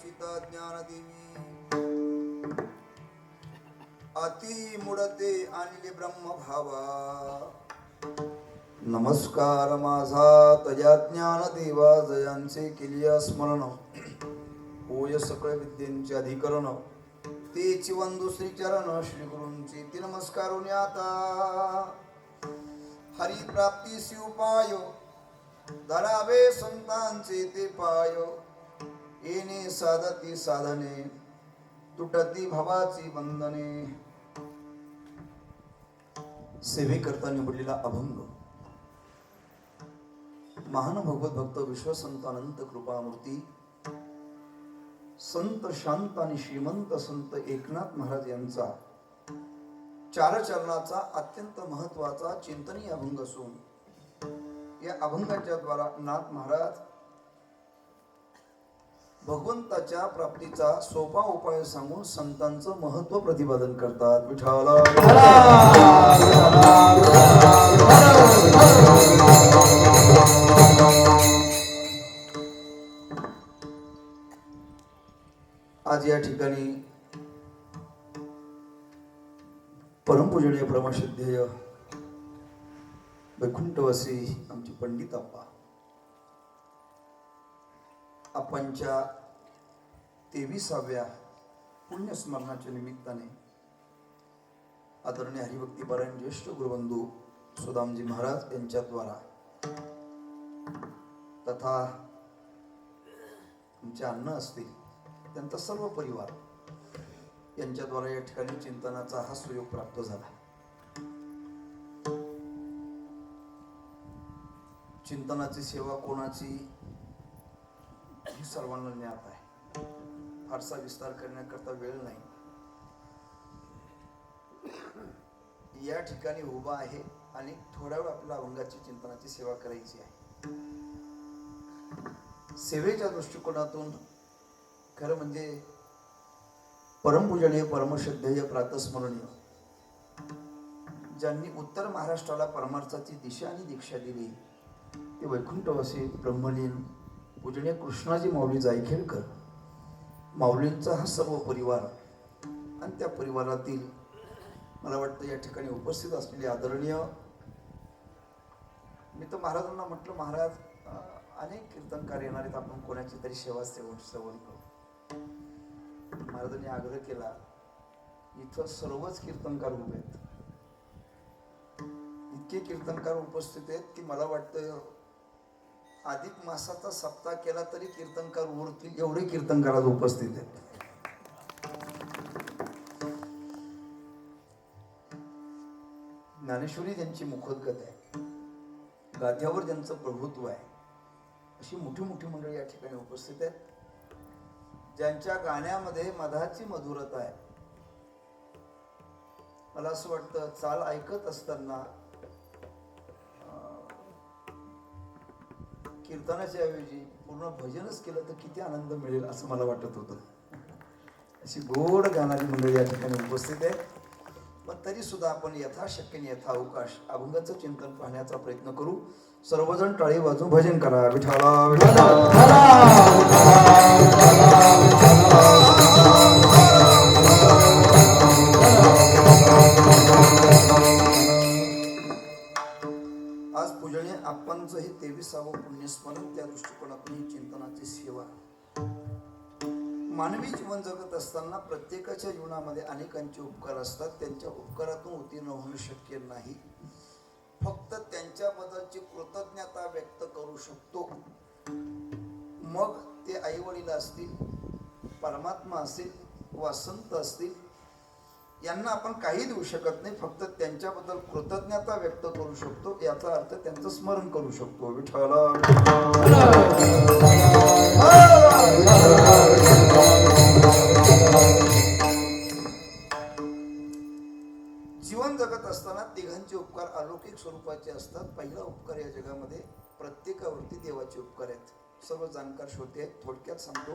भाषित ज्ञानदेवी अति मुडते आणले ब्रह्म भावा नमस्कार माझा तया ज्ञानदेवा जयांचे केलिया स्मरण होय सकळ विद्येचे अधिकरण तेची वंदू श्री चरण श्री गुरूंची ती नमस्कारून आता हरी प्राप्ती सी उपाय धरावे संतांचे ते पाय येणे साधती साधने तुटती भवाची बंधने सेवे करता निवडलेला अभंग महान भगवत भक्त विश्वसंत अनंत कृपामूर्ती संत शांत आणि श्रीमंत संत एकनाथ महाराज यांचा चार चरणाचा अत्यंत महत्वाचा चिंतनीय अभंग असून या अभंगाच्या द्वारा नाथ महाराज भगवंताच्या प्राप्तीचा सोपा उपाय सांगून संतांचं महत्व प्रतिपादन करतात. विठ्ठल आज या ठिकाणी परमपूजनीय परमश्रद्धेय वैकुंठवासी आमचे पंडित आप्पांच्या 23व्या पुण्यस्मरणाच्या निमित्ताने आदरणीय हरिभक्तीपरायण ज्येष्ठ गुरुबंधू सुदामजी महाराज यांच्या द्वारा तथा आमचे अण्णा असतील त्यांचा सर्व परिवार यांच्या द्वारा या ठिकाणी चिंतनाचा हा सुयोग प्राप्त झाला. चिंतनाची सेवा कोणाची ही सर्वांना ज्ञात आहे. फारसा विस्तार करण्याकरता वेळ नाही. या ठिकाणी उभा आहे आणि थोड्या वेळ आपल्या अभंगाची चिंतनाची सेवा करायची आहे. सेवेच्या दृष्टिकोनातून खरं म्हणजे परमपूजनीय परमश्रद्धेय प्रातस्मरणीय ज्यांनी उत्तर महाराष्ट्राला परमार्थाची दिशा आणि दीक्षा दिली ते वैकुंठवासी ब्रह्मलीन पूजनीय कृष्णाजी माऊली जायखेडकर माऊलींचा हा सर्व परिवार आणि त्या परिवारातील मला वाटतं या ठिकाणी उपस्थित असलेले आदरणीय मी तर महाराजांना म्हटलं महाराज अनेक कीर्तनकार येणार आहेत आपण कोणाची तरी सेवा सेवन करू. महाराजांनी आग्रह केला इथं सर्वच कीर्तनकार उभे आहेत. इतके कीर्तनकार उपस्थित आहेत की मला वाटतं अधिक मासाचा सप्ताह केला तरी कीर्तनकार उरतील एवढे कीर्तनकार आज उपस्थित आहेत. ज्ञानेश्वरी ज्यांची मुखोद्गत आहे गाद्यावर ज्यांचं प्रभुत्व आहे अशी मोठी मोठी मंडळी या ठिकाणी उपस्थित आहेत ज्यांच्या गाण्यामध्ये मधाची मधुरता आहे. मला असं वाटतं चाल ऐकत असताना कीर्तनाच्या ऐवजी पूर्ण भजनच केलं तर किती आनंद मिळेल असं मला वाटत होतं. अशी गोड गाणारी मंडळी या ठिकाणी उपस्थित आहे. पण तरी सुद्धा आपण यथाशक्य यथा अवकाश अभंगाचं चिंतन पाहण्याचा प्रयत्न करू. सर्वजण टाळी वाजून भजन करा. विठ्ठला आज पूजनीय आप्पांचं हे 23वे पुण्यस्मरण त्या दृष्टिकोनातून ही चिंतनाची सेवा. मानवी जीवन जगत असताना प्रत्येकाच्या जीवनामध्ये अनेकांचे उपकार असतात. त्यांच्या उपकारातून उत्तीर्ण होणं शक्य नाही. फक्त त्यांच्याबद्दलची कृतज्ञता व्यक्त करू शकतो. मग ते आई वडील असतील परमात्मा असेल वा संत असतील यांना आपण काही देऊ शकत नाही. फक्त त्यांच्याबद्दल कृतज्ञता व्यक्त करू शकतो. याचा अर्थ त्यांचं स्मरण करू शकतो. विठ्ठला जीवन जगत असताना तिघांचे उपकार अलौकिक स्वरूपाचे असतात. पहिला उपकार या जगामध्ये प्रत्येकावरती देवाचे उपकार आहेत. सर्व जाणकार श्रोते आहेत. थोडक्यात सांगतो.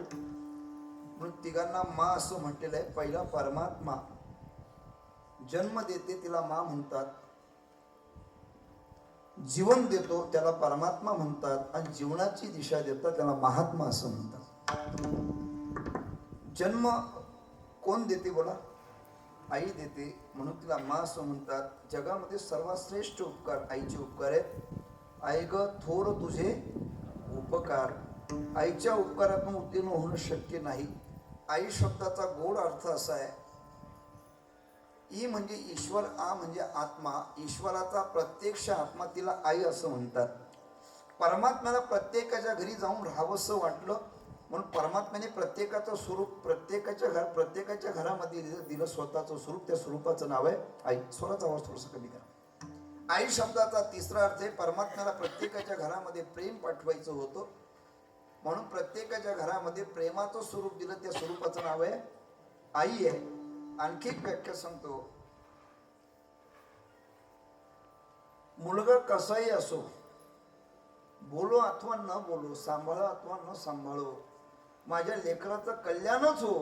म्हणून तिघांना मा असं म्हटलेलं आहे. पहिला परमात्मा जन्म देते तिला मा म्हणतात. जीवन देतो त्याला परमात्मा म्हणतात आणि जीवनाची दिशा देतात त्याला महात्मा असं म्हणतात. जन्म कोण देते बोला? आई देते. म्हणून तिला मा असं म्हणतात. जगामध्ये सर्वात श्रेष्ठ उपकार आईचे उपकार आहेत. आई ग थोर तुझे उपकार. आईच्या उपकारातून उत्तीर्ण होणं शक्य नाही. आई शब्दाचा गोड अर्थ असा आहे, ई म्हणजे ईश्वर, आ म्हणजे आत्मा. ईश्वराचा प्रत्यक्ष आत्मा तिला आई असं म्हणतात. परमात्म्याला प्रत्येकाच्या घरी जाऊन राहावंसं वाटलं म्हणून परमात्म्याने प्रत्येकाचं स्वरूप प्रत्येकाच्या घरामध्ये दिलं स्वतःचं स्वरूप. त्या स्वरूपाचं नाव आहे आई. स्वराचा आवाज थोडासा कमी करा. आई शब्दाचा तिसरा अर्थ आहे परमात्म्याला प्रत्येकाच्या घरामध्ये प्रेम पाठवायचं होतं म्हणून प्रत्येकाच्या घरामध्ये प्रेमाचं स्वरूप दिलं. त्या स्वरूपाचं नाव आहे आई आहे. आणखी एक व्याख्या सांगतो. मुलगा कसाही असो, बोलो अथवा न बोलो, सांभाळो अथवा न सांभाळो, माझ्या लेकराचं कल्याणच हो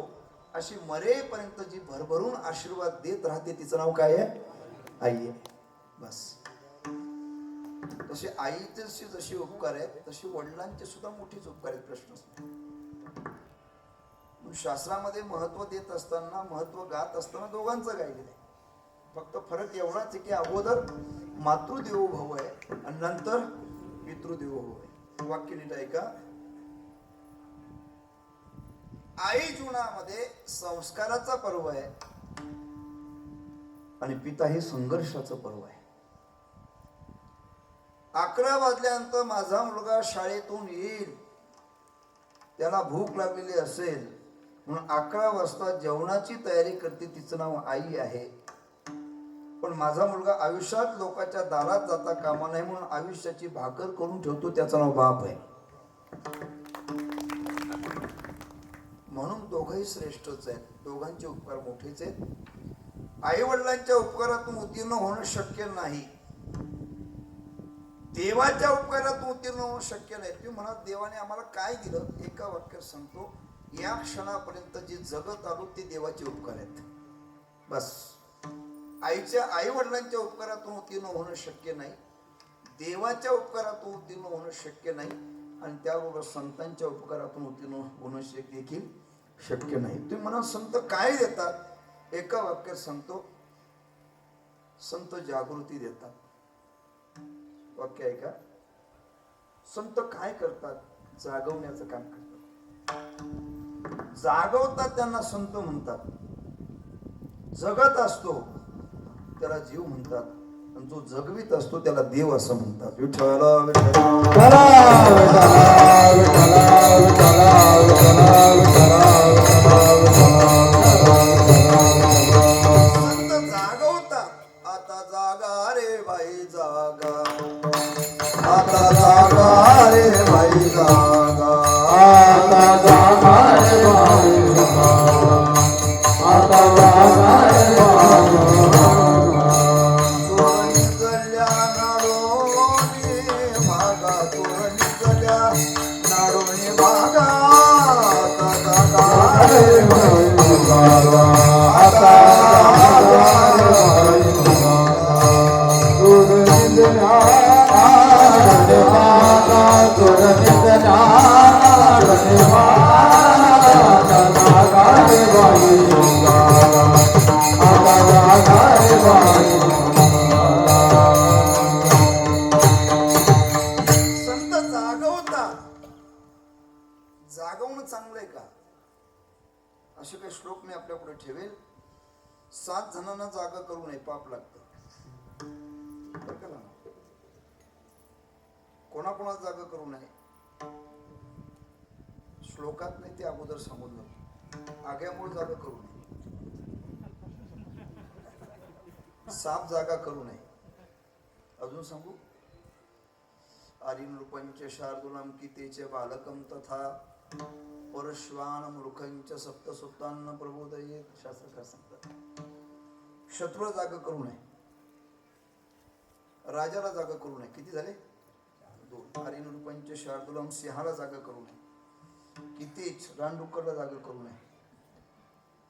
अशी मरेपर्यंत जी भरभरून आशीर्वाद देत राहते तिचं नाव काय आहे? आई आहे. बस. तसे आईचे जसे उपकार आहेत तसे वडिलांचे सुद्धा मोठेच उपकार आहेत. प्रश्नच नाही. शास्त्रामध्ये महत्व देत असताना, महत्व गात असताना दोघांचं गायलेलं आहे. फक्त फरक एवढाच आहे की अगोदर मातृदेवो भव आहे आणि नंतर पितृदेवो भव आहे. वाक्य नीट ऐका. आई जीवनामध्ये संस्काराचा पर्व आहे आणि पिता हे संघर्षाचं पर्व आहे. 11 वाजल्यानंतर माझा मुलगा शाळेतून येईल, त्याला भूक लागलेली असेल म्हणून 11 वाजता जेवणाची तयारी करते, तिचं नाव आई आहे. पण माझा मुलगा आयुष्यात लोकांच्या दारात जाता कामा नाही म्हणून आयुष्याची भाकर करून ठेवतो, त्याचं नाव बाप आहे. म्हणून दोघंही श्रेष्ठच आहेत. दोघांचे उपकार मोठेच आहेत. आई वडिलांच्या उपकारातून उत्तीर्ण होणं शक्य नाही. देवाच्या उपकारातून उत्तीर्ण होणं शक्य नाही. तुम्ही म्हणा देवाने आम्हाला काय दिलं? एका वाक्यात सांगतो, या क्षणापर्यंत जे जगत आलो ते देवाचे उपकार आहेत. बस. आई वडिलांच्या उपकारातून उत्तीर्ण होणं शक्य नाही. देवाच्या उपकारातून उत्तीर्ण होणं शक्य नाही आणि त्याबरोबर संतांच्या उपकारातून उत्तीर्ण होणं देखील शक्य नाही. तुम्ही म्हणा संत काय देतात? एका वाक्यात सांगतो, संत जागृती देतात. वाक्य आहे का? संत काय करतात? जागवण्याचं काम करतात. जागवतात त्यांना संत म्हणतात. जगत असतो त्याला जीव म्हणतात आणि जो जगवीत असतो त्याला देव असं म्हणतात. विठ्ठल संत जागवतात. आता जागा रे बाई जागा, आता जागा रे बाई जागा, आता जागा रे बाई जागा, आता जागा रे बाई जागा. जागवणं चांगलं आहे का? असे काही श्लोक मी आपल्या पुढे ठेवेल. 7 जणांना जागा करू नये, पाप लागतं. कोणाकोणाला जागा करू नये श्लोकात नाही, ते अगोदर सांगितलं. आग्यामुळे जागा करू नये. 7 जागा करू नये. अजून सांगू. आरिनृपंच शार्दूलम कीतेचे बालकम तथा परश्वान मूर्खंच सप्तसुतान्न प्रबोधयेत. शास्त्रकार सांगतात शत्रूला जागा करू नये, राजाला जागा करू नये. किती झाले? 2. आरिनृपंच शार्दूलम सिंहाला जागा करू नये. कितीच रानडुक्करला जागा करू नये.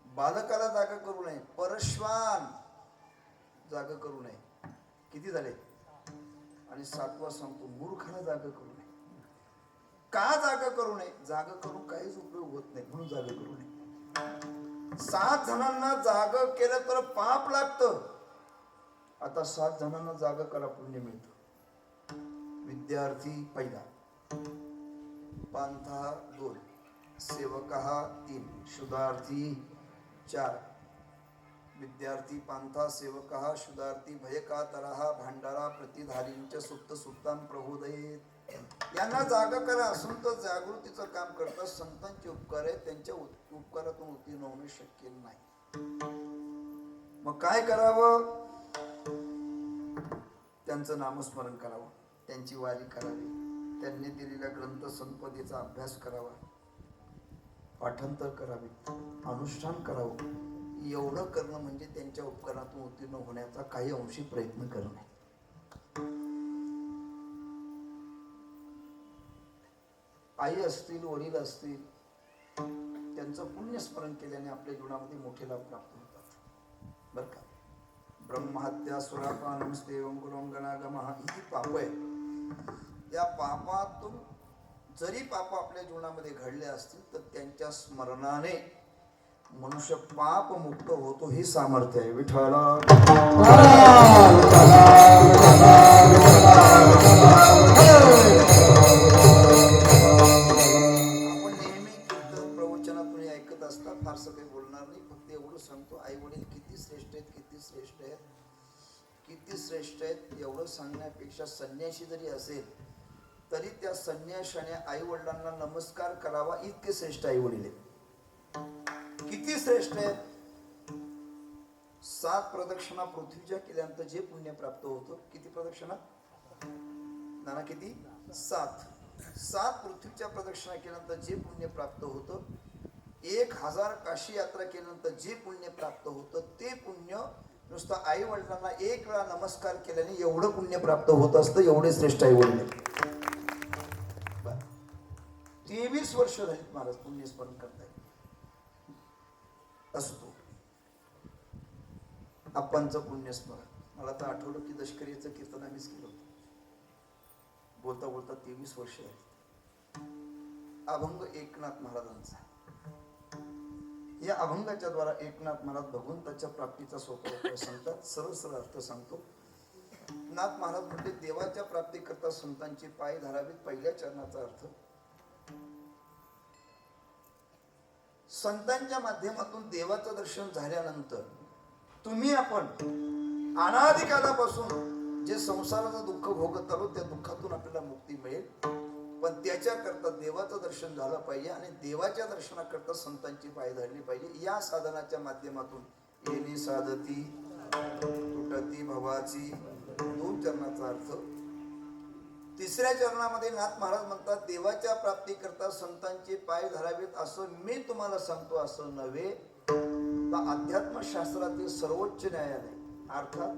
बालकाला जागा करू नये. परश्वान जागा करू नये. किती झाले? आणि 7वा सांगतो मूर्खाला जागा करू नये. का जागा करू नये? जागा करून काहीच उपयोग होत नाही म्हणून जागा करू नये. 7 जणांना जाग केलं तर पाप लागतं. आता 7 जणांना जाग करा, पुण्य मिळतं. विद्यार्थी पहिला, पांथा 2, सेवकः 3, शुद्धार्थी 4. विद्यार्थी पांथा सेवकः शुद्धार्थी भयकातरः भांडारा प्रतिधारींच्या सुप्त सुप्तान प्रबोधयेत. यांना जाग करा. संत जागृतीचं काम करतात. संतांचे उपकार आहे, त्यांच्या उपकारातून उत्तीर्ण होणे शक्य नाही. मग काय करावं? त्यांचं नामस्मरण करावं, त्यांची वारी करावी, त्यांनी दिलेल्या ग्रंथ संपदेचा अभ्यास करावा, पाठांतर करावे, अनुष्ठान करावं. एवढं करणं म्हणजे त्यांच्या उपकारातून उत्तीर्ण होण्याचा काही अंशी प्रयत्न करणे. आई असतील, वडील असतील, त्यांचं पुण्यस्मरण केल्याने आपल्या जीवनामध्ये मोठे लाभ प्राप्त होतात बरं का. ब्रह्महत्या सुरापानम स्तेवं कुलम गणागमः ही पाप आहे. या पापातून जरी पाप आपल्या जीवनामध्ये घडले असतील तर त्यांच्या स्मरणाने मनुष्य पाप मुक्त होतो. हे सामर्थ्य आहे विठ्ठला. आपण नेहमी कीर्तन प्रवचनातून ऐकत असता, फारसं काही बोलणार नाही, फक्त एवढं सांगतो, आई वडील किती श्रेष्ठ आहेत, किती श्रेष्ठ आहेत, किती श्रेष्ठ आहेत एवढं सांगण्यापेक्षा संन्यासी जरी असेल तरी त्या संन्याशाने आई वडिलांना नमस्कार करावा, इतके श्रेष्ठ आई वडील आहेत. किती श्रेष्ठ आहेत. 7 प्रदक्षिणा पृथ्वीच्या केल्यानंतर जे पुण्य प्राप्त होतं. किती प्रदक्षिणा नाना? किती? 7 पृथ्वीच्या प्रदक्षिणा केल्यानंतर जे पुण्य प्राप्त होतं, 1000 काशी यात्रा केल्यानंतर जे पुण्य प्राप्त होतं, ते पुण्य नुसतं आई वडिलांना 1 वेळा नमस्कार केल्याने एवढं पुण्य प्राप्त होत असतं. एवढे श्रेष्ठ आई वडील. 23 वर्ष झालीत महाराज पुण्यस्मरण करतायत. असतो आपणचं पुण्यस्मरण. मला तर आठवलं की दशकरीचं कीर्तन आम्हीच केलं होतं. बोलता बोलता 23 वर्ष आहे. अभंग एकनाथ महाराजांचा. या अभंगाच्या द्वारा एकनाथ महाराज भगवंताच्या प्राप्तीचा सोपा उपाय सांगतात. सरळ सरळ अर्थ सांगतो. नाथ महाराज म्हणते, देवाच्या प्राप्तीकरता संतांची पाय धरावीत. पहिल्या चरणाचा अर्थ, संतांच्या माध्यमातून देवाचं दर्शन झाल्यानंतर तुम्ही आपण अनादिकालापासून जे संसाराचं दुःख भोगत आलो त्या दुःखातून आपल्याला मुक्ती मिळेल. पण त्याच्याकरता देवाचं दर्शन झालं पाहिजे आणि देवाच्या दर्शनाकरता संतांची पाय धरली पाहिजे. या साधनाच्या माध्यमातून येणे साधती तुटती भवाची 2 चरणाचा अर्थ. 3ऱ्या चरणामध्ये नाथ महाराज म्हणतात, देवाच्या प्राप्तीकरता संतांचे पाय धरावेत असं मी तुम्हाला सांगतो असं नव्हे. तर अध्यात्मशास्त्रातील सर्वोच्च न्यायालय अर्थात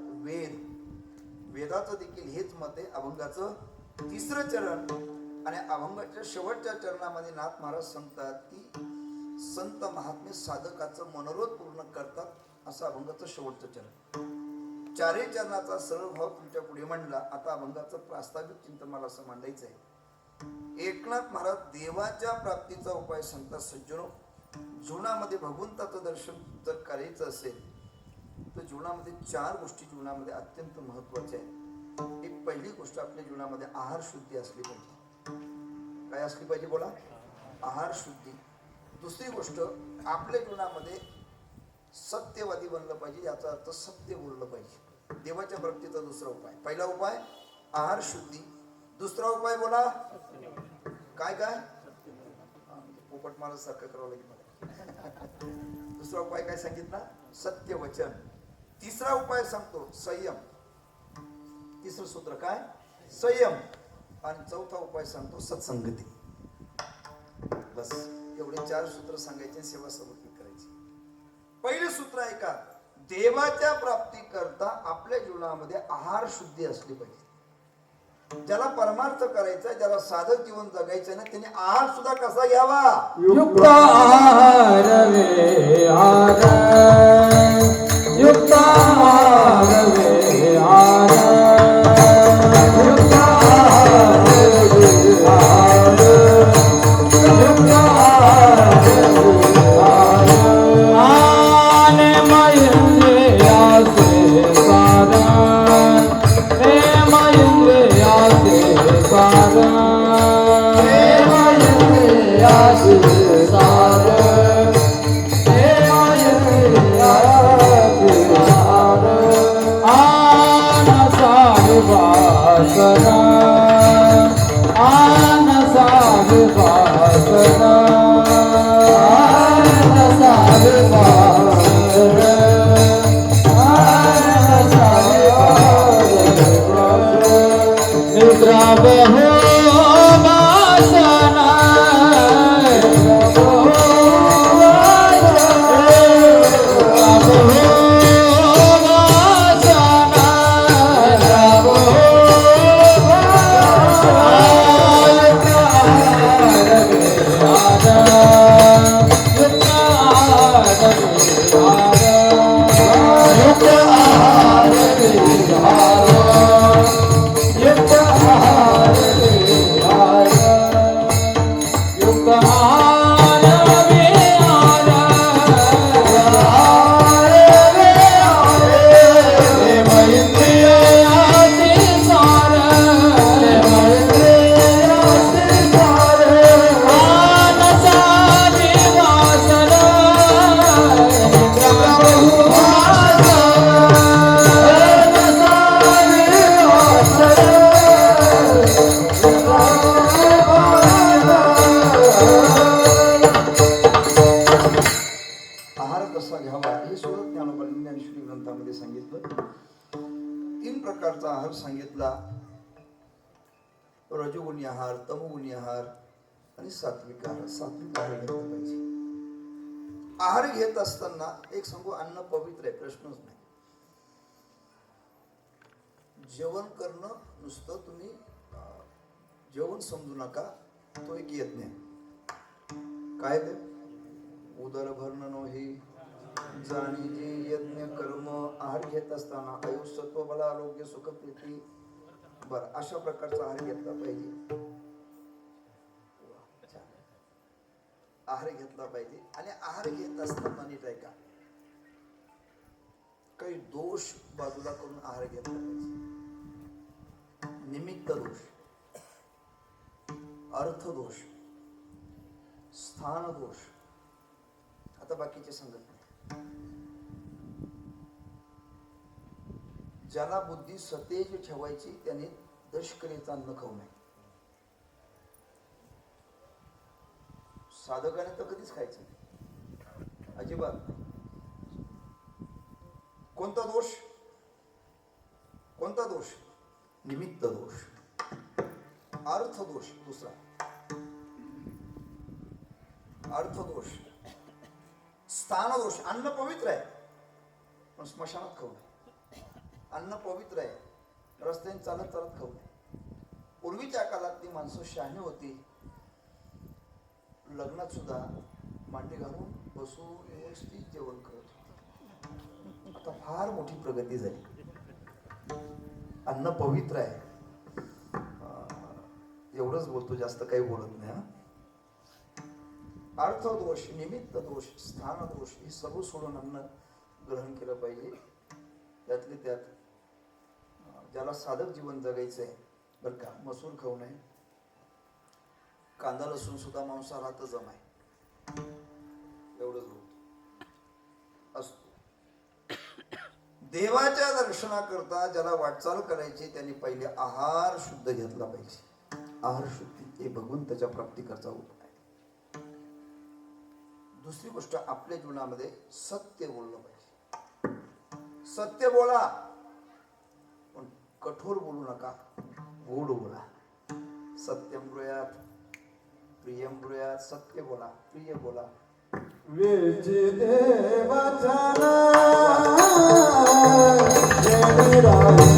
वेदाचं देखील हेच मत आहे. अभंगाचं 3रं चरण आणि अभंगाच्या शेवटच्या चरणामध्ये नाथ महाराज सांगतात की संत महात्मे साधकाचं मनोरथ पूर्ण करतात. असं अभंगाचं शेवटचं चरण. 4ही चरणाचा सरळ भाव तुमच्या पुढे मांडला. आता अभंगाचं प्रास्ताविक चिंतन मला असं मांडायचं आहे. एकनाथ महाराज देवाच्या प्राप्तीचा उपाय सांगतात. सज्जनो, जीवनामध्ये भगवंताचं दर्शन जर करायचं असेल तर जीवनामध्ये 4 गोष्टी जीवनामध्ये अत्यंत महत्वाच्या आहेत. एक पहिली गोष्ट, आपल्या जीवनामध्ये आहार शुद्धी असली पाहिजे. काय असली पाहिजे बोला? आहार शुद्धी. दुसरी गोष्ट, आपल्या जीवनामध्ये सत्यवादी बनलं पाहिजे. याचा अर्थ सत्य बोललं पाहिजे. देवाच्या प्राप्तीचा दुसरा उपाय. पहिला उपाय आहार शुद्धी. दुसरा उपाय बोला काय? पोपट महाराज सारखं करावं लागेल मला. दुसरा उपाय काय सांगितला? सत्य वचन. तिसरा उपाय सांगतो संयम. 3रं सूत्र काय? संयम. आणि 4था उपाय सांगतो सत्संगती. बस एवढे 4 सूत्र सांगायचे, सेवा समर्पित करायची. पहिले सूत्र आहे का, देवाच्या प्राप्ती करता आपल्या जीवनामध्ये आहार शुद्धी असली पाहिजे. ज्याला परमार्थ करायचा, ज्याला साधक जीवन जगायचं ना, त्याने आहार सुद्धा कसा घ्यावा? युक्त आहार विहार, युक्त आहार विहार, युक्त आहार विहार, युक्त आहार विहार. सार हे सार आन सार वासना आन सार वासना आन सार वासना आन सार वासना निद्रा बहो वासना आहार कसा घ्यावा हे सुद्धा ज्ञानोबांनी ज्ञानेश्वरी ग्रंथामध्ये सांगितलं. 3 प्रकारचा आहार सांगितला. रजोगुणी आहार, तमोगुणी आहार आणि सात्विक आहार. सात्विक आहार घेतला पाहिजे. आहार घेत असताना एक सांगू, अन्न पवित्र आहे, प्रश्नच नाही. जेवण करणं नुसतं तुम्ही जेवण समजू नका, तो एक यज्ञ आहे. काय ते? उदर भरणं नोही जाणीजे यज्ञ कर्म. आहार घेत असताना आयुष्य, सत्व, बल, आरोग्य, सुख, प्रीती, बरं अशा प्रकारचा आहार घेतला पाहिजे. आहार घेतला पाहिजे. आणि आहार घेत असताना नीट आहे का, काही दोष बाजूला करून आहार घेतला पाहिजे. निमित्त दोष, अर्थ दोष, स्थान दोष, आता बाकीचे सांगत नाही. ज्याला बुद्धी सतेज ठेवायची त्याने दशकलेचं अन्न खाऊ नये. साधकाने तर कधीच खायचं नाही, अजिबात नाही. कोणता दोष? कोणता दोष? निमित्त दोष, अर्थ दोष. दुसरा अर्थ दोष, स्थान दोष. अन्न पवित्र आहे पण स्मशानात खाऊ नये. अन्न पवित्र आहे, रस्त्याने चालत चालत खाऊ नये. पूर्वीच्या काळात ती माणसं शहाणी होती. लग्नात सुद्धा मांडी घालून बसून व्यवस्थित जेवण करत होते. आता फार मोठी प्रगती झाली. अन्न पवित्र आहे, एवढंच बोलतो, जास्त काही बोलत नाही. अर्थ दोष, निमित्त दोष, स्थान दोष हे सर्व सोडून अन्न ग्रहण केलं पाहिजे. त्यातले त्यात ज्याला साधक जीवन जगायचं आहे बरं का, मसूर खाऊ नये. कांदा लसूण सुद्धा मांसाहारात जमाय, एवढंच बोलतो असतो. देवाच्या दर्शनाकरता ज्याला वाटचाल करायची त्यांनी पहिले आहार शुद्ध घेतला पाहिजे. आहार शुद्धी हे भगवंताच्या प्राप्तीकरता उपाय. दुसरी गोष्ट, आपल्या जीवनामध्ये सत्य बोललं पाहिजे. सत्य बोला पण कठोर बोलू नका, गोड बोला. सत्यम ब्रूयात प्रियम ब्रूयात. सत्य बोला, प्रिय बोला. वेची देवाचना जय राहे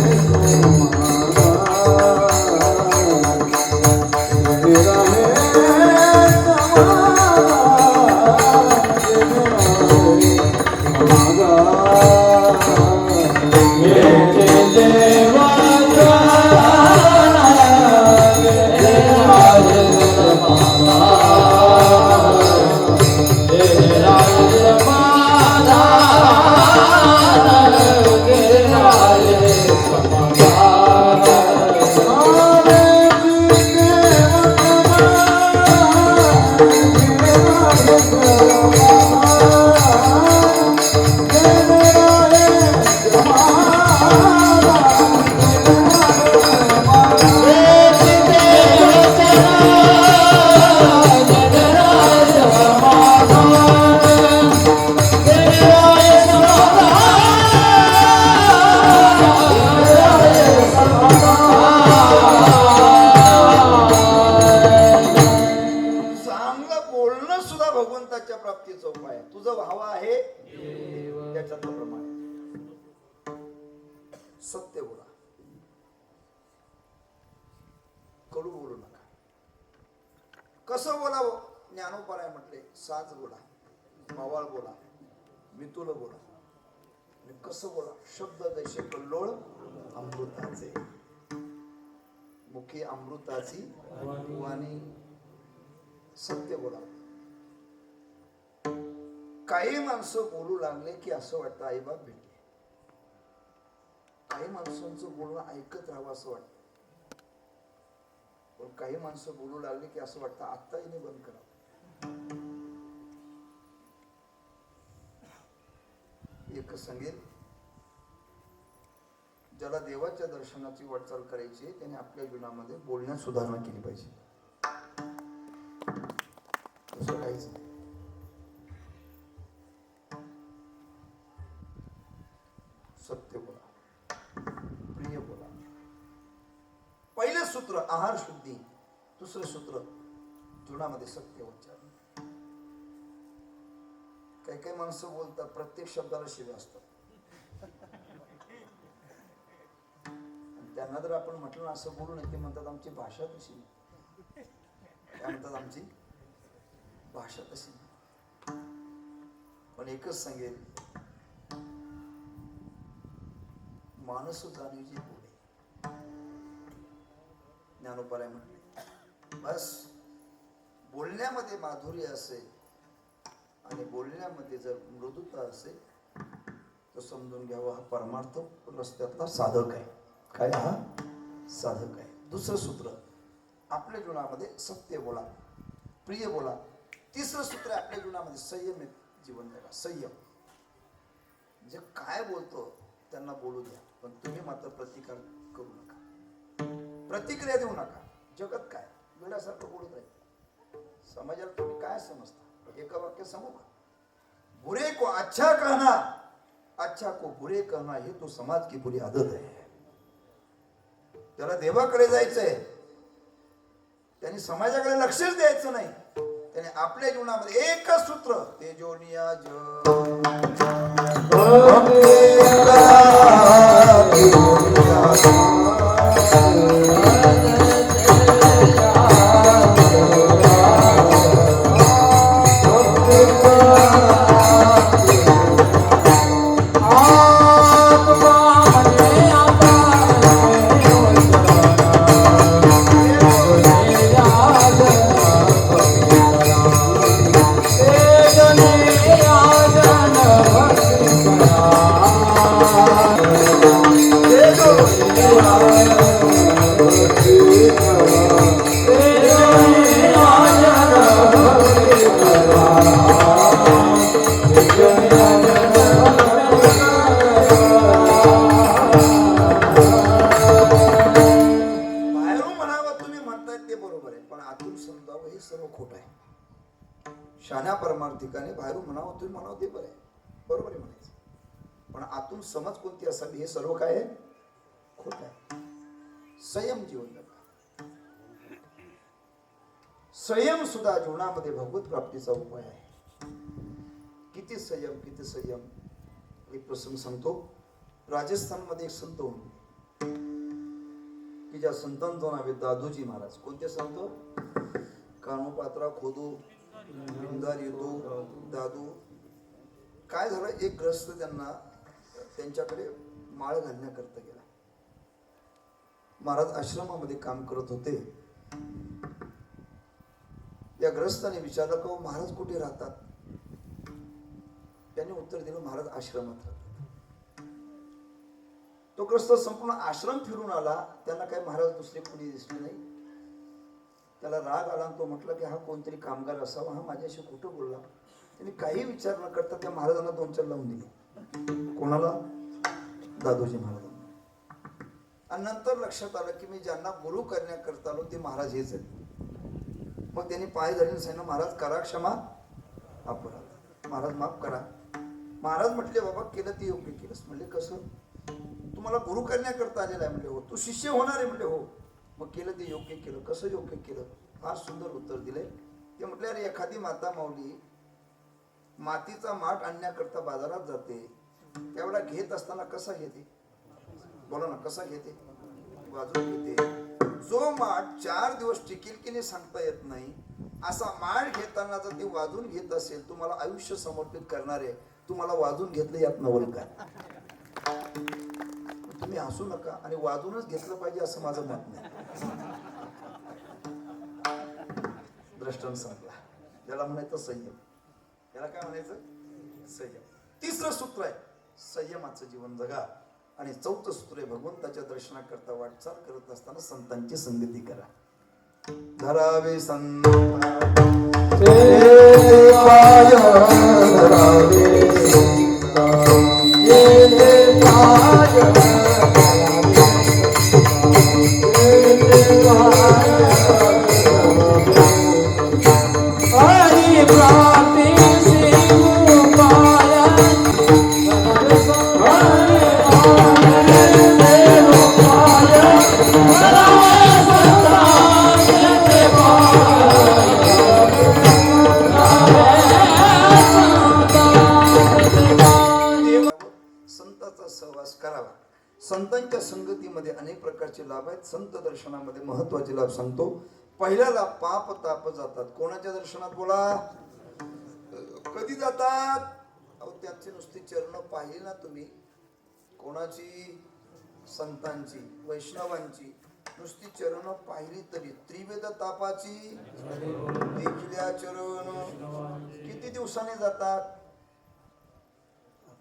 समाधान चांगलं बोलणं सुद्धा भगवंताच्या प्राप्तीचा उपाय आहे. तुझं भाव आहे त्याच्यातलं प्रमाण आहे. सत्य बोला, कडू बोलू नका. कसं बोलावं? ज्ञानोपाराय म्हटले साज बोला, मवाळ बोला, मितुल बोला. आणि कसं बोला? शब्द जैसे कल्लोळ अमृताचे, मुखी अमृताची वाणी. सत्य बोला. काही माणसं बोलू लागले की असं वाटतं आईबाप भेटले. काही माणसांचं बोलणं ऐकत राहावं असं वाटतं. पण काही माणसं बोलू लागले की असं वाटतं आत्ता हिने बंद करावं. एक सांगेल, ज्याला देवाच्या दर्शनाची वाटचाल करायची आहे त्याने आपल्या जीवनामध्ये बोलण्यात सुधारणा केली पाहिजे. तसं काहीच नाही. सत्य बोला, प्रिय बोला. पहिले सूत्र आहार शुद्धी, दुसरं सूत्र जीवनामध्ये सत्य उच्चार. काही काही माणसं बोलतात प्रत्येक शब्दाला शिव्या असतात. त्यांना जर आपण म्हटलं ना असं बोलू नये, ते म्हणतात आमची भाषा कशी. काय म्हणतात? आमची भाषा कशी. पण एकच सांगेल, माणूस जाणीवची बोले. ज्ञानोपाराय म्हटले बस बोलण्यामध्ये माधुर्य असेल आणि बोलण्यामध्ये जर मृदुता असेल तर समजून घ्यावा हा परमार्थ रस्त्यातला साधक आहे. काय? हा साधक आहे. दुसरं सूत्र आपल्या जीवनामध्ये सत्य बोला, प्रिय बोला. तिसरं सूत्र आपल्या जीवनामध्ये संयम जीवन जगा. संयम म्हणजे काय बोलतो त्यांना बोलू द्या, पण तुम्ही मात्र प्रतिकार करू नका, प्रतिक्रिया देऊ नका. जगत काय वेळासारखं बोलत राहील. समाजाला तुम्ही काय समजता? एका वाक्य सांगू का? बुरे को अच्छा कहना, अच्छा को बुरे कहना, हे तो समाज की बुरी आदत आहे. त्याला देवाकडे जायचंय, त्यांनी समाजाकडे लक्षच द्यायचं नाही. त्याने आपल्या जीवनामध्ये एकच सूत्र, तेजोनिया शहाण्या परमार्थिकाने बाहेरून म्हणावं तुम्ही म्हणावं ते बरं आहे, बरोबर आहे म्हणायचं. पण आतून समज कोणती असावी हे सर्व काय आहे? खोट आहे. संयम जीवन जगा. संयम सुद्धा जीवनामध्ये भगवत प्राप्तीचा उपाय आहे. किती संयम, किती संयम. एक प्रसंग सांगतो. राजस्थानमध्ये एक संत होते की ज्या संतांचं नाव आहे दादूजी महाराज. कोणते संत? कानोपात्रा खोदू, बिंदार येतो, दादू. काय झालं, एक ग्रस्त त्यांना त्यांच्याकडे माळ घालण्याकरता गेला. महाराज आश्रमामध्ये काम करत होते. या ग्रस्ताने विचारलं का महाराज कुठे राहतात? त्यांनी उत्तर दिलं महाराज आश्रमात राहतात. तो ग्रस्त संपूर्ण आश्रम फिरून आला, त्यांना काय महाराज दुसरे कोणी दिसले नाही. त्याला राग आला आणि तो म्हटला की हा कोणतरी कामगार असावा, हा माझ्याशी कुठं बोलला. त्यांनी काही विचार न करता त्या महाराजांना 2-4 लावून दिले. कोणाला? दादोजी महाराजांना. आणि नंतर लक्षात आलं की मी ज्यांना गुरु करण्याकरता आलो ते महाराज हेच आहेत. मग त्यांनी पाय धरून सांगितलं, महाराज करा क्षमा अपराध, महाराज माफ करा. महाराज म्हटले, बाबा केलं ते योग्य केलंस. म्हणले कसं? तुम्हाला गुरु करण्याकरता आलेला आहे. म्हणले हो. तू शिष्य होणार आहे. म्हणले हो. मग केलं ते योग्य केलं. कसं योग्य केलं? फार सुंदर उत्तर दिलंय. ते म्हटले, अरे एखादी माता माऊली मातीचा माठ आणण्याकरता बाजारात जाते, त्यावेळेला घेत असताना कसा घेते? बोला ना, कसा घेते? वाजून घेते. जो माठ 4 दिवस टिकेल की नाही सांगता येत नाही, असा माठ घेताना जर ते वाजून घेत असेल, तुम्हाला आयुष्य समर्पित करणार आहे, तुम्हाला वाजून घेतलं यात नवल काय? तुम्ही हसू नका, आणि वाजूनच घेतलं पाहिजे असं माझं मत नाही. द्रष्टन संपला. त्याला म्हणायचं संयम. त्याला काय म्हणायचं? संयम. 3रं सूत्र आहे संयमाचं जीवन जगा. आणि 4थं सूत्र आहे भगवंताच्या दर्शनाकरता वाटचाल करत असताना संतांची संगती करा. धरावे संत संतांच्या संगतीमध्ये अनेक प्रकारचे लाभ आहेत. संत दर्शनामध्ये महत्वाचे लाभ सांगतो. पहिला लाभ, पाप ताप जातात. कोणाच्या दर्शनात? बोला. कधी जातात? अहो त्यांचे नुसती चरण पाहिली ना तुम्ही. कोणाची? संतांची, वैष्णवांची नुसती चरण पाहिली तरी त्रिवेद तापाची देखिल्या चरण किती दिवसाने जातात?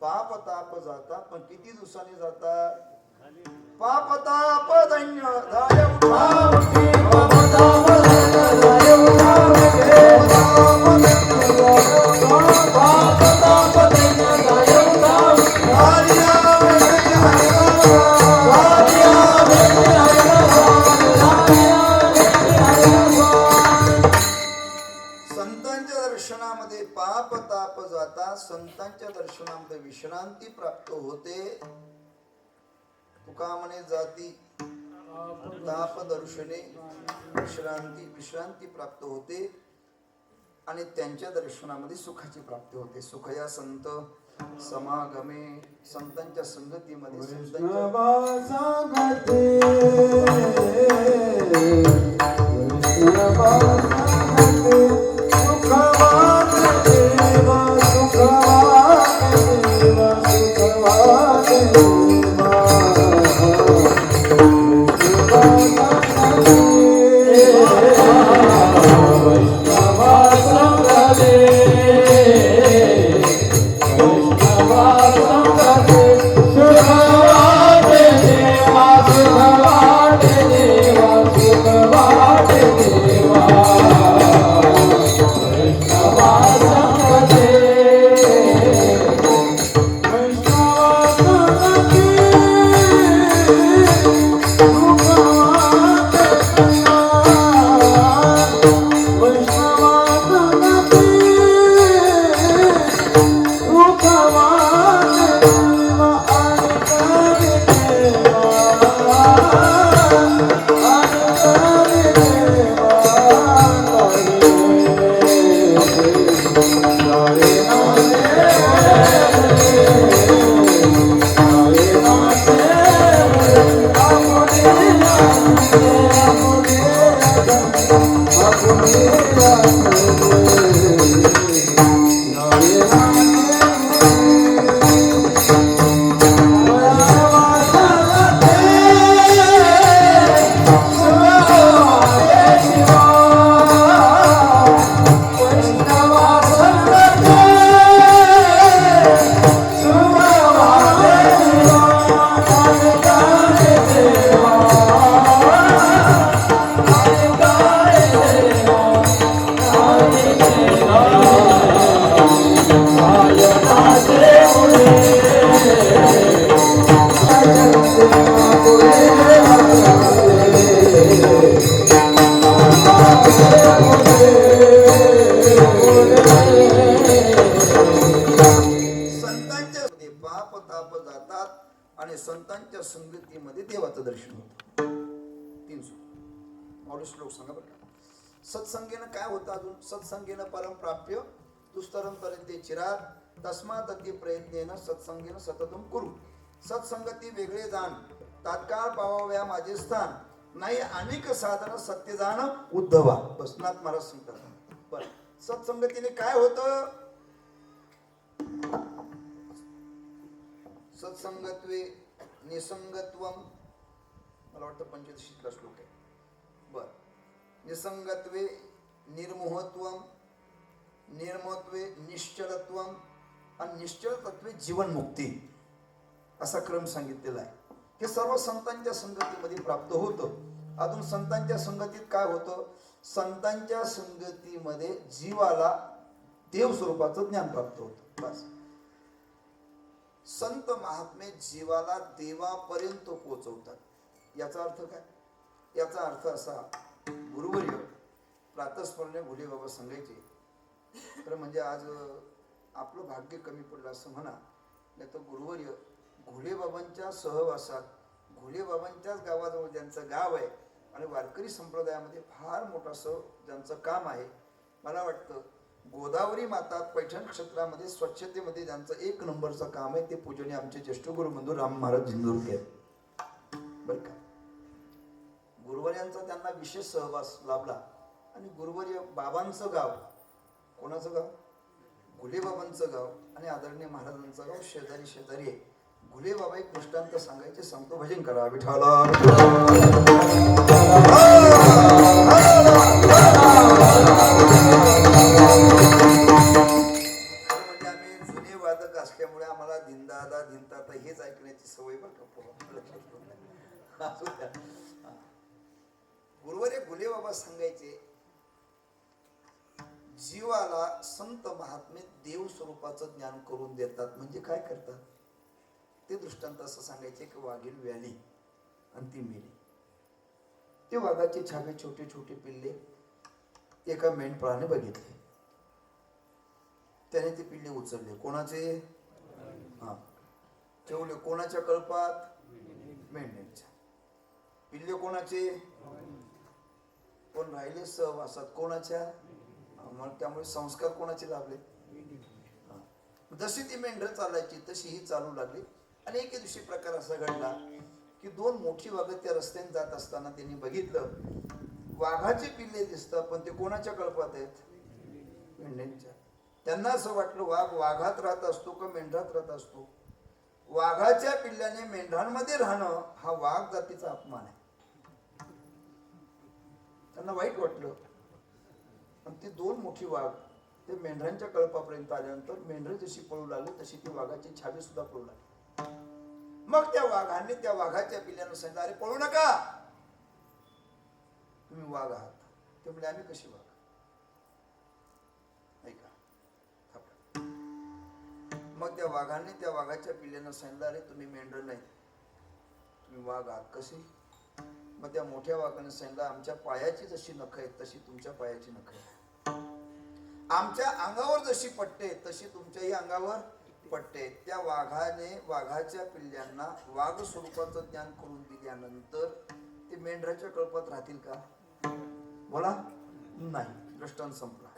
पाप ताप जातात, पण किती दिवसांनी जातात? पाप ताप दैन्य धाय उठावते, पाप ताप धाय उठावते, पाप ताप दैन्य धाय उठावते, आर्या वेद्य संतांच्या दर्शनामध्ये पाप ताप जातात. संतांच्या दर्शनामध्ये विश्रांती प्राप्त होते. तुका म्हणे जाती ताप दर्शने विश्रांती प्राप्त होते. आणि त्यांच्या दर्शनामध्ये सुखाची प्राप्ती होते. सुखया संत समागमे, संतांच्या संगतीमध्ये आणि संतांच्या संगतीमध्ये देवाचं दर्शन होतं. 3 सूत्र माऊली श्लोक सांगा बरं का. सत्संगेनं काय होतं अजून? सत्संगेनं परम प्राप्य दुस्तरम पर्यंते चिरात तस्मात अति प्रयत्नेनं सत्संगेनं सततम करू. सत्संगती वेगळे जाण तात्काळ पावाव्या माझे स्थान नाही अनेक साधन सत्य जाण उद्धवा. बसनाथ महाराज सांगतात. बरं, सत्संगतीने काय होतं? सत्संगत्वे निसंगत्वम, मला वाटतं 85ला श्लोक आहे. बर, निसंगत्वे निर्मोहत्वम, निर्मोहत्वे निश्चलत्वम आणि निश्चल तत्वे जीवनमुक्ती असा क्रम सांगितलेला आहे. हे सर्व संतांच्या संगतीमध्ये प्राप्त होतं. अजून संतांच्या संगतीत काय होतं? संतांच्या संगतीमध्ये जीवाला देव स्वरूपाचं ज्ञान प्राप्त होतं. बस, संत महात्मे जीवाला देवापर्यंत पोहोचवतात. याचा अर्थ काय? याचा अर्थ असा, गुरुवर्य प्रातस्मरणे घुले बाबा सांगायचे. तर म्हणजे आज आपलं भाग्य कमी पडलं असं म्हणा, नाही तर गुरुवर्य घुले बाबांच्या सहवासात, घुले बाबांच्याच गावाजवळ ज्यांचं गाव आहे आणि वारकरी संप्रदायामध्ये फार मोठं ज्यांचं काम आहे, मला वाटतं गोदावरी माता पैठण क्षेत्रामध्ये स्वच्छतेमध्ये ज्यांचं 1 नंबरचं काम आहे, ते पूजनीय आमचे ज्येष्ठ गुरुबंधू राम महाराज झिंजुरके बरं का. गुरुवर्यांचा त्यांना विशेष सहवास लाभला आणि गुरुवर्य बाबांचं गाव, कोणाचं गाव? घुले बाबांचं गाव आणि आदरणीय महाराजांचं गाव शेजारी शेजारी आहे. घुले बाबा एक दृष्टांत सांगायचे, सांगतो, भजन करा विठाला. म्हणजे आम्ही जुने वादक असल्यामुळे आम्हाला धिंदादा धिंताता हेच ऐकण्याची सवय बरं का. गुरुवारे घुले बाबा सांगायचे, जीवाला संत महात्मे देव स्वरूपाचं ज्ञान करून देतात. म्हणजे काय करतात ते दृष्टांत असं सांगायचे की वाघीण व्याली आणि ती मेली. ते वाघाचे छावे छोटे छोटे पिल्ले एका मेंढपाळाने बघितले. त्याने ते पिल्ले उचलले. कोणाचे? ठेवले कोणाच्या कळपात? मेंढ्यांच्या. पिल्ले कोणाचे? कोण राहिले सहवासात? कोणाच्या? मग त्यामुळे संस्कार कोणाचे लाभले? जशी ती मेंढर चालायची तशी ही चालू लागली. आणि एके दिवशी प्रकार असा घडला की 2 मोठी वाघ त्या रस्त्याने जात असताना त्यांनी बघितलं, वाघाचे पिल्ले दिसतात पण ते कोणाच्या कळपात आहेत? मेंढ्यांच्या. त्यांना असं वाटलं वाघ वाघात राहत असतो का मेंढरात राहत असतो? वाघाच्या पिल्ल्याने मेंढरांमध्ये राहणं हा वाघ जातीचा अपमान आहे. त्यांना वाईट वाटलं. आणि ती 2 मोठी वाघ ते मेंढरांच्या कळपापर्यंत आल्यानंतर मेंढर जशी पळू लागली तशी ती वाघाची छावे सुद्धा पळू लागली. मग त्या वाघाने त्या वाघाच्या पिल्ल्यानं सांगितलं, अरे पळू नका, तुम्ही वाघ आहात. ते म्हणजे आम्ही कशी वाघ? ऐका. मग त्या वाघाने त्या वाघाच्या पिल्ल्यानं सांगितलं, अरे तुम्ही मेंढर नाही, तुम्ही वाघ आहात. कशी? मग त्या मोठ्या वाघाने सांगितलं, आमच्या पायाची जशी नख आहेत तशी तुमच्या पायाची नख आहेत. आमच्या अंगावर जशी पट्टे तशी तुमच्याही अंगावर पट्टे. त्या वाघाने वाघाच्या पिल्ल्यांना वाघ स्वरूपाचं ज्ञान करून दिल्यानंतर ते मेंढराच्या कळपात राहतील का? बोला. नाही. दृष्टांत संपला.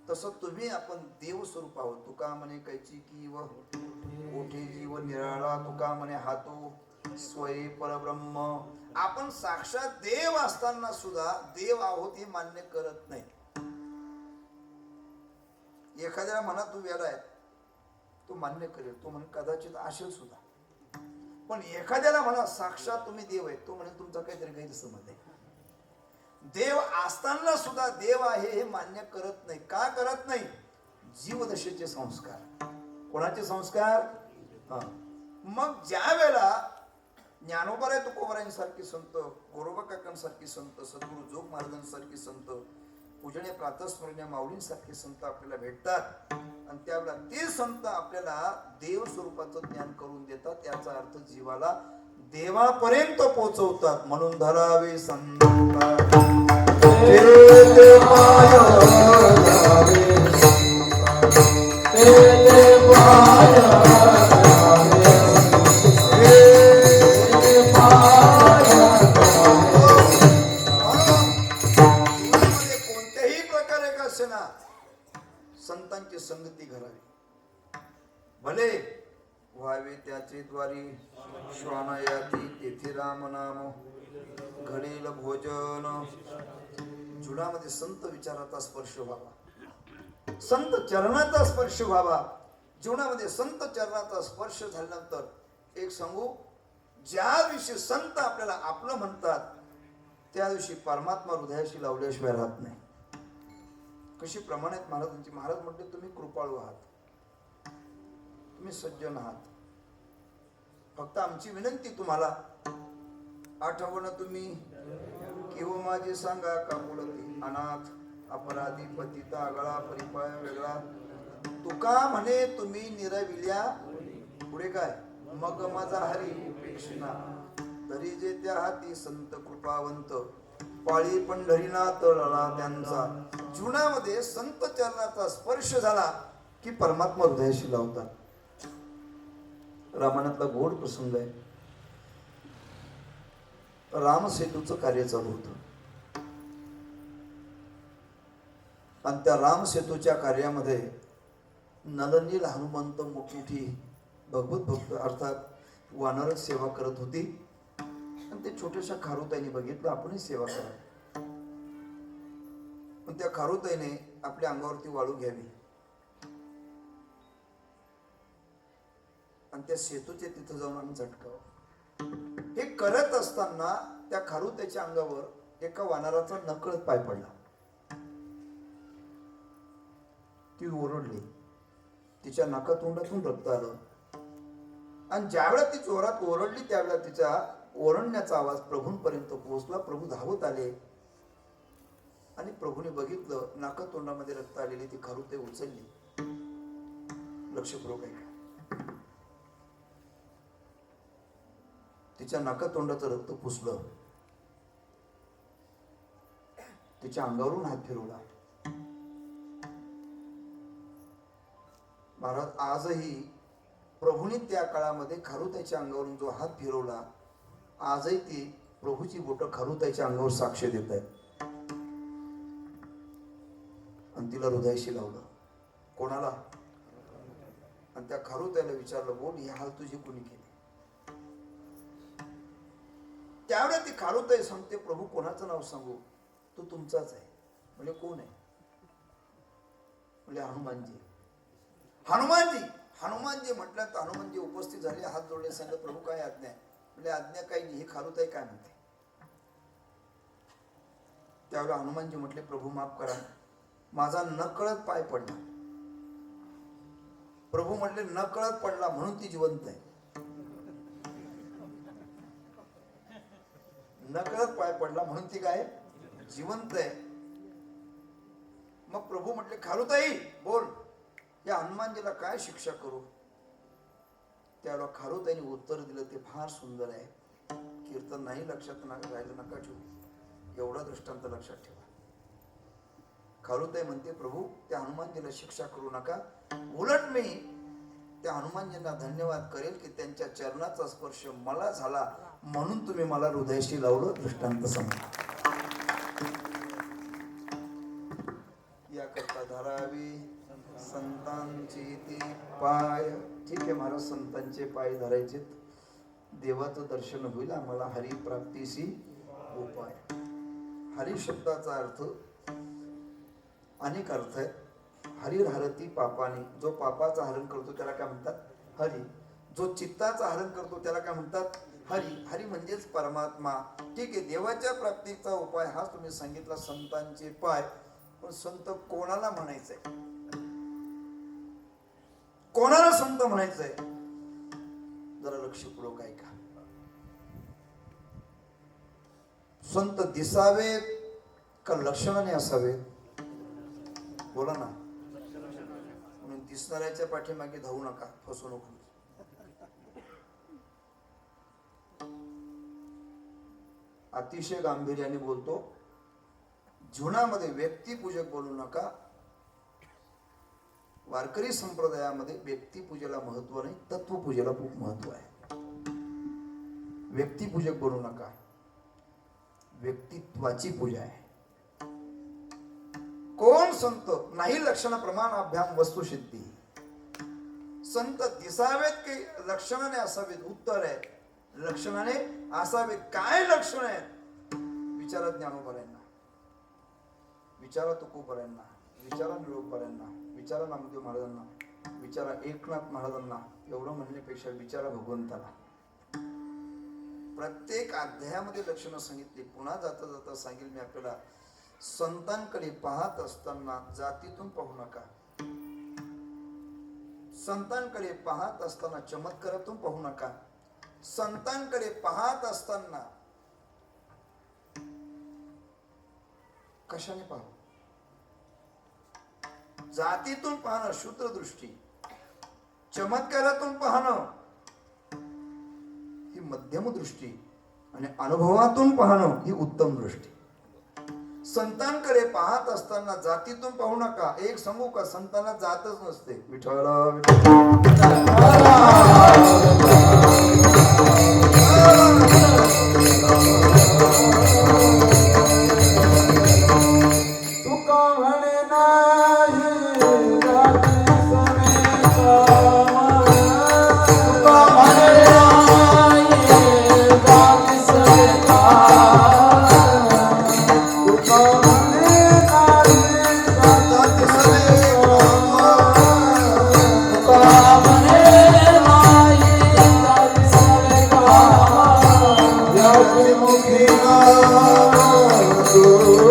तसं तुम्ही आपण देव स्वरूप आहोत. तुका म्हणे कैची की व ओठे जीव निराळा, तुका म्हणे हातो स्वय परब्रह्म. आपण साक्षात देव असताना सुद्धा देव आहोत हे मान्य करत नाही. एखाद्याला म्हणा तू वेडा आहे, तो मान्य करेल, तो म्हणे कदाचित असेल सुद्धा. पण एखाद्याला म्हणा साक्षात तुम्ही देव आहे, तो म्हणे तुमचा काहीतरी गैरसमज आहे. देव असताना सुद्धा देव आहे हे मान्य करत नाही. का करत नाही? जीवदशेचे संस्कार. कोणाचे संस्कार? मग ज्या वेळेला ज्ञानोबाराय तुकोबारायांसारखी संत, गोरोबा काकांसारखी संत, सद्गुरू जोग महाराजांसारखी संत, पूजनीय प्रातस्मरणीय माऊलींसारखे संत आपल्याला भेटतात आणि त्यावेळेला ते संत आपल्याला देव स्वरूपाचं ज्ञान करून देतात. याचा अर्थ जीवाला देवापर्यंत पोहोचवतात. म्हणून धरावे संत संतांची संगती घडावी. भले व्हावे त्याचे द्वारी श्वानायाती तेथे राम नाम घडेल भोजन. जुडामध्ये संत विचाराचा स्पर्श व्हावा, संत चरणाचा स्पर्श व्हावा. जीवनामध्ये संत चरणाचा स्पर्श झाल्यानंतर एक सांगू, ज्या दिवशी संत आपल्याला आपलं म्हणतात त्या दिवशी परमात्मा हृदयाशी लावल्याशिवाय राहत नाही. कशी प्रमाणित महाराजांची. महाराज म्हटले तुम्ही कृपाळू आहात, तुम्ही सज्जन आहात. फक्त आमची विनंती तुम्हाला, आठवण तुम्ही किंवा माझे सांगा का बोलती अनाथ अपराधी पतिता आगळा परिपाय वेगळा. तुका म्हणे तुम्ही निरविल्या पुढे काय मग माझा हरी उपेक्षिना. तरी जे त्या हाती संत कृपावंत पाळी पंढरीना तळला त्यांचा. जीवनामध्ये संत चरणाचा स्पर्श झाला की परमात्मा हृदयाशी लावतात. रामायणातला गोड प्रसंग आहे. रामसेतूचं कार्य चालू होतं आणि त्या रामसेतूच्या कार्यामध्ये नलनील हनुमंत मोठमोठी भगवत भक्त अर्थात वानरच सेवा करत होती. आणि ते छोट्याशा खारुताईने बघितलं आपणही सेवा करा. पण त्या खारुताईने आपल्या अंगावरती वाळू घ्यावी आणि त्या सेतूच्या तिथं जाऊन आम्ही झटकावं. हे करत असताना त्या खारुताईच्या अंगावर एका वानराचा नकळत पाय पडला. ती ओरडली, तिच्या नाकातोंडातून रक्त आलं. आणि ज्यावेळेला ती जोरात ओरडली त्यावेळेला तिच्या ओरडण्याचा आवाज प्रभूंपर्यंत पोहोचला. प्रभू धावत आले आणि प्रभूने बघितलं नाकातोंडामध्ये रक्त आलेली ती खारुताई उचलली. लक्षपूर्वक ऐका. तिच्या नाकातोंडाचं रक्त पुसलं, तिच्या अंगावरून हात फिरवला. महाराज आजही प्रभूने त्या काळामध्ये खारुताईच्या अंगावरून जो हात फिरवला, आजही ती प्रभूची बोटं खारुताईच्या अंगावर साक्ष देत आहेत. आणि तिला हृदयाशी लावलं. कोणाला? आणि त्या खारुताईला विचारलं, बोल ही हाल तुझी कोणी केली? त्यावेळेला ती खारुताई सांगते, प्रभू कोणाचं नाव सांगू? तो तुमचाच आहे. म्हणजे कोण आहे? म्हणजे हनुमानजी. हनुमानजी हनुमानजी म्हटलं तर हनुमानजी उपस्थित झाले, हात जोडले, सांगितलं प्रभू काय आज्ञा आहे? म्हणजे आज्ञा काही नाही. ही खारुताई काय म्हणते? त्यावेळेला हनुमानजी म्हटले, प्रभू माफ करा, माझा नकळत पाय पडला. प्रभू म्हटले नकळत पडला म्हणून ती जिवंत आहे. नकळत पाय पडला म्हणून ती काय जिवंत आहे. मग प्रभू म्हटले, खारुताई बोल, या हनुमानजीला काय शिक्षा करू? त्यावेळेला खारुताईने उत्तर दिलं, ते फार सुंदर आहे. कीर्तन नाही लक्षात राहिलं नका ठेवू, एवढा दृष्टांत लक्षात ठेवा. खारुताई म्हणते, प्रभू त्या हनुमानजीला शिक्षा करू नका, उलट मी त्या हनुमानजींना धन्यवाद करेल की त्यांच्या चरणाचा स्पर्श मला झाला म्हणून तुम्ही मला हृदयाशी लावलं. दृष्टांत समजा. याकरता धरावी संतांची ती पाय. ठीक आहे महाराज, संतांचे पाय धरायचे, देवाचं दर्शन होईल आम्हाला. हरी प्राप्तीशी उपाय. हरी शब्दाचा अर्थ अनेक अर्थ आहेत. हरिर हरती पापानी. जो पापाचं हरण करतो त्याला काय म्हणतात? हरी. जो चित्ताचं हरण करतो त्याला काय म्हणतात? हरी. हरी म्हणजेच परमात्मा. ठीक आहे, देवाच्या प्राप्तीचा उपाय हा तुम्ही सांगितला, संतांचे पाय. पण संत कोणाला म्हणायचंय? कोणाला संत म्हणायचंय? जरा लक्षपूर्वक ऐका. संत दिसावेत का लक्षणाने असावेत? बोला ना. म्हणून दिसणाऱ्याच्या पाठीमागे धावू नका, फसू नको. अतिशय गांभीर्याने बोलतो. जीवनामध्ये व्यक्तिपूजक बोलू नका. वारकरी संप्रदायामध्ये व्यक्तिपूजेला महत्व नाही, तत्वपूजेला खूप महत्व आहे. व्यक्तिपूजक बोलू नका, व्यक्तित्वाची पूजा आहे. कोण संत नाही लक्षण प्रमाणाभ्याम वस्तुसिद्धी. संत दिसावेत की लक्षणाने असावेत? उत्तर आहे लक्षणाने असावेत. काय लक्षण आहेत? विचारा ज्ञानोबरायांना, विचारा तुकोबरायांना, विचारा निरोपरायांना, विचारा नामदेव महाराजांना, विचारा एकनाथ महाराजांना, एवढं म्हणण्यापेक्षा विचारा भगवंताला. प्रत्येक अध्यायामध्ये लक्षणं सांगितली. पुन्हा जाता जाता सांगेल मी आपल्याला, संतांकडे पाहत असताना जातीतून पाहू नका. संतांकडे पाहत असताना चमत्कारातून पाहू नका. संतांकडे पाहत असताना कशाने पाहू? जातीतून पाहणं शूद्रदृष्टी, चमत्कारातून पाहणं ही मध्यम दृष्टी, आणि अनुभवातून पाहणं ही उत्तम दृष्टी. संतांकडे पाहत असताना जातीतून पाहू नका. एक सांगू का, संतांना जातच नसते. विठ्ठला तुका म्हणे नाही जाती समेता, तुका म्हणे नाही जाती समेता, तुका म्हणे नाही जाती समेता, तुका म्हणे नाही जाती समेता, याची मुखी नाम तुझी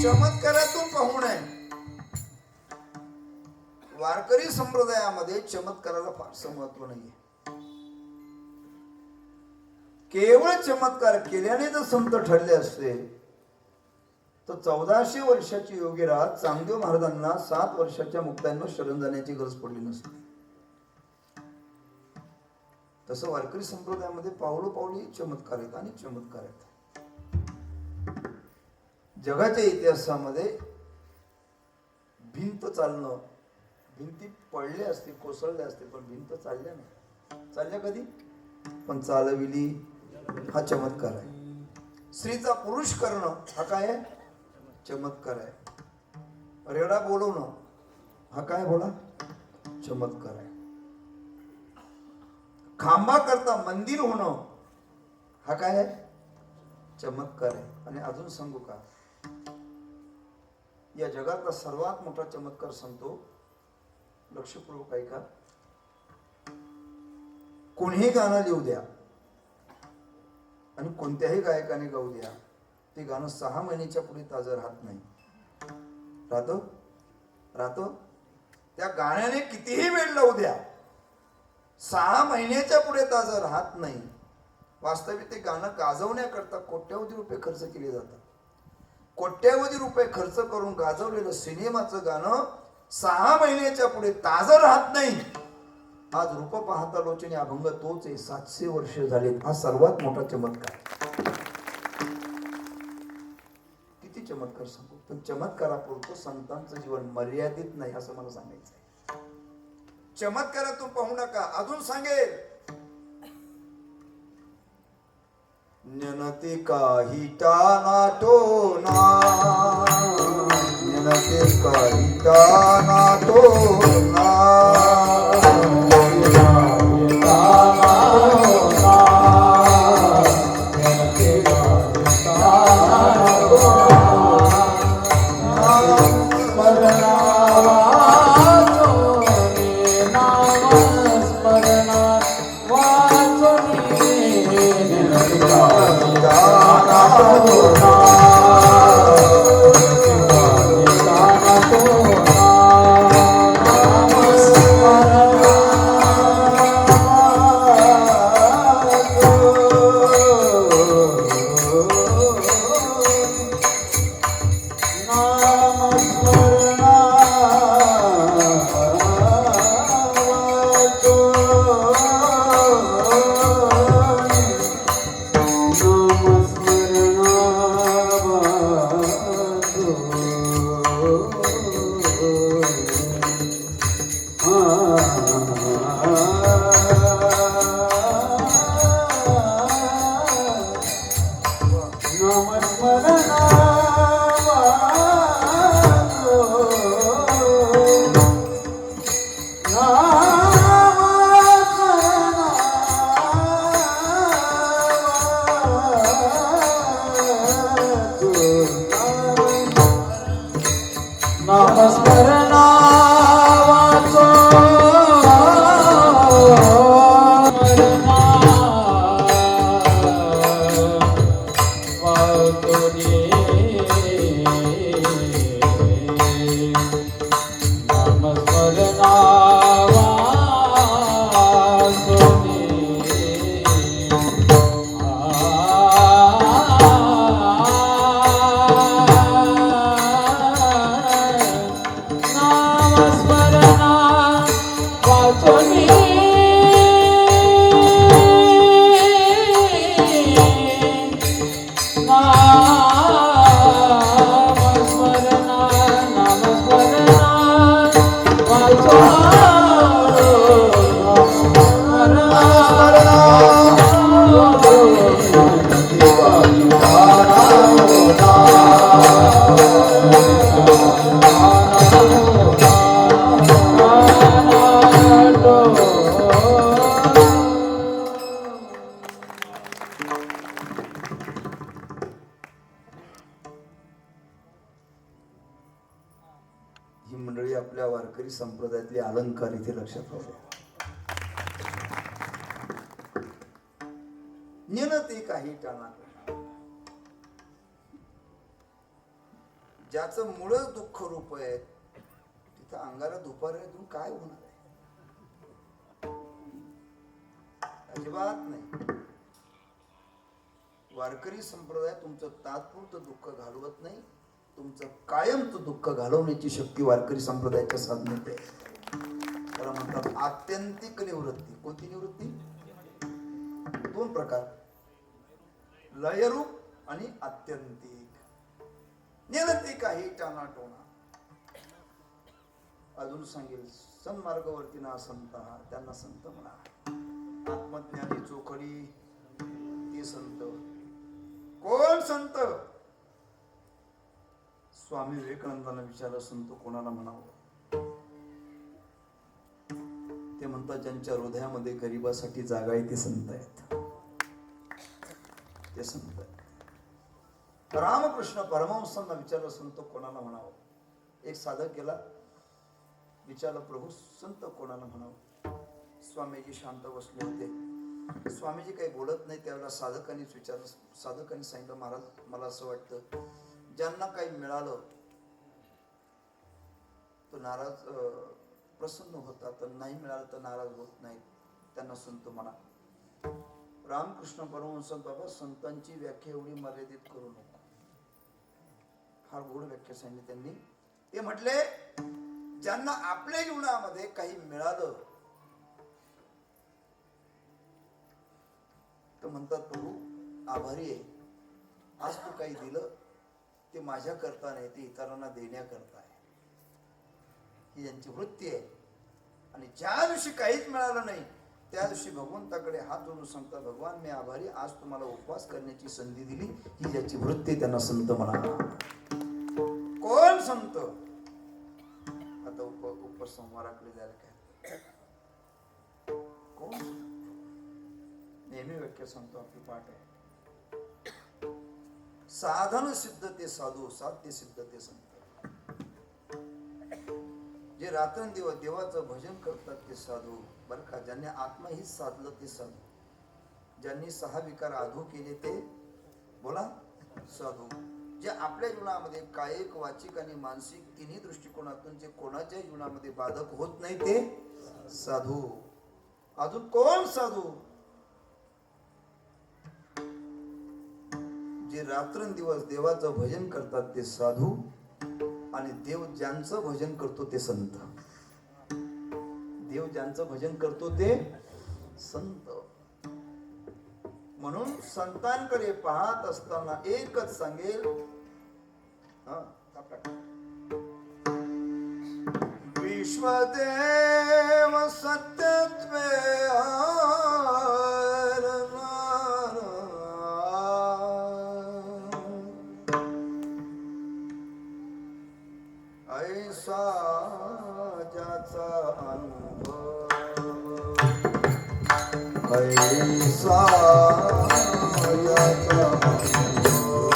चमत्कारातून पाहू नये. वारकरी संप्रदायामध्ये चमत्काराला फारसं महत्व नाहीये. केवळ चमत्कार केल्याने जर संत ठरले असते तर 1400 वर्षाची योगीराज चांगदेव महाराजांना 7 वर्षाच्या मुक्तांवर शरण जाण्याची गरज पडली नसती. तसं वारकरी संप्रदायामध्ये पावलोपावली चमत्कार आहेत आणि चमत्कार आहेत. जगाच्या इतिहासामध्ये भिंत चालणं, भिंती पडल्या असते, कोसळल्या असते, पण भिंत चालल्या नाही. चालल्या कधी? पण चालविली हा चमत्कार आहे. स्त्रीचा पुरुष करणं हा काय आहे? चमत्कार आहे. रेडा बोलवणं हा काय बोला? चमत्कार आहे. खांबा करता मंदिर होणं हा काय आहे? चमत्कार आहे. आणि अजून सांगू का, या जगातला सर्वात मोठा चमत्कार सांगतो, लक्षपूर्वक ऐका. कोणीही गाणं लिहू द्या आणि कोणत्याही गायकाने गाऊ द्या, ते गाणं 6 महिन्याच्या पुढे ताजं राहत नाही. राहतो. त्या गाण्याने कितीही वेळ लावू द्या, 6 महिन्याच्या पुढे ताजं राहत नाही. वास्तविक ते गाणं गाजवण्याकरता कोट्यावधी रुपये खर्च केले जातात. कोट्यावधी रुपये खर्च करून गाजवलेलं सिनेमाचं गाणं 6 महिन्याच्या पुढे ताजं राहत नाही. आज रूप पाहता लोचने अभंग तोच आहे. 700 वर्ष झालेत. हा सर्वात मोठा चमत्कार. किती चमत्कार सांगू, पण चमत्कारापुरतं संतांचं जीवन मर्यादित नाही असं मला सांगायचं आहे. चमत्कारातून पाहू नका. अजून सांगेल, ज्ञानते काही टाना टोना, ज्ञानते काही टाना टोना, Oh नामस्मरणा वाचो स्मरणा वाचो नामस्मरणा वाचो नामस्मरणा वाचो ही मंडळी आपल्या वारकरी संप्रदायातले अलंकार इथे लक्षात ठेवले. नियनते काही टाळा ज्याचं मुळच दुःख रूप आहे तिथं अंगाला दुपारातून काय होणार आहे? अजिबात नाही. वारकरी संप्रदाय तुमचं तात्पुरतं दुःख घालवत नाही, तुमचं कायमचं दुःख घालवण्याची शक्ती वारकरी संप्रदायाच्या साधनेत आहे. त्याला म्हणतात आत्यंतिक निवृत्ती. कोणती निवृत्ती? दोन प्रकार, लयरूप आणि आत्यंतिक. नियनते काही टाना टोना. अजून सांगेल सन्मार्गावरती ना संत त्यांना संत म्हणा. आत्मज्ञानी चोखडी ते संत. कोण संत? स्वामी विवेकानंदांना विचारलं संत कोणाला म्हणावं? ते म्हणतात ज्यांच्या हृदयामध्ये गरिबासाठी जागा आहे ते संत आहेत. ते संत आहेत. रामकृष्ण परमहंसांना विचारलं संत कोणाला म्हणावं? एक साधक गेला, विचारलं प्रभू संत कोणाला म्हणावं? स्वामीजी शांत बसले होते. स्वामीजी काही बोलत नाही. त्यावेळेला साधकांनीच विचारलं. साधकांनी सांगितलं महाराज मला असं वाटतं ज्यांना काही मिळालं तो नाराज प्रसन्न होता, तर नाही मिळालं तर नाराज होत नाही, त्यांना संत म्हणा. रामकृष्ण परमहंस बाबा संतांची व्याख्या एवढी मर्यादित करू नको. फार गोड व्याख्या सांगितली त्यांनी. ते म्हटले ज्यांना आपल्या जीवनामध्ये काही मिळालं तर म्हणतात प्रभू आभारी आहे. आज तू काही दिलं ते माझ्या करता नाही, ते इतरांना देण्याकरता आहे. ही यांची वृत्ती आहे. आणि ज्या दिवशी काहीच मिळालं नाही त्या दिवशी भगवंताकडे हात जोडून सांगतात भगवान मी आभारी, आज तुम्हाला उपवास करण्याची संधी दिली. ही ज्याची वृत्ती त्यांना संत म्हणा. कोण संत? आता उपसंहाराकडे जायला काय कोण? नेहमी व्याख्या सांगतो आपली पाठ आहे. साधन सिद्ध ते साधू, साध्य सिद्ध ते संत. जे रात्रंदिवस देवाचं भजन करतात ते साधू. बरं का? ज्यांनी आत्महित साधलं ते साधू. ज्यांनी 6 विकार आधू केले ते बोला साधू. जे आपल्या जीवनामध्ये कायिक वाचिक आणि मानसिक तिन्ही दृष्टिकोनातून जे कोणाच्या जीवनामध्ये बाधक होत नाही ते साधू. अजून कोण साधू? जे रात्रंदिवस देवाचं भजन करतात ते साधू. आणि देव ज्यांचं भजन करतो ते संत. देव ज्यांचं भजन करतो ते संत. म्हणून संतांकडे पाहत असताना एकच सांगेल, विश्वदेव सत्यत्वे ऐसा ज्याचा अनुभव, ऐसा ज्याचा अनुभव,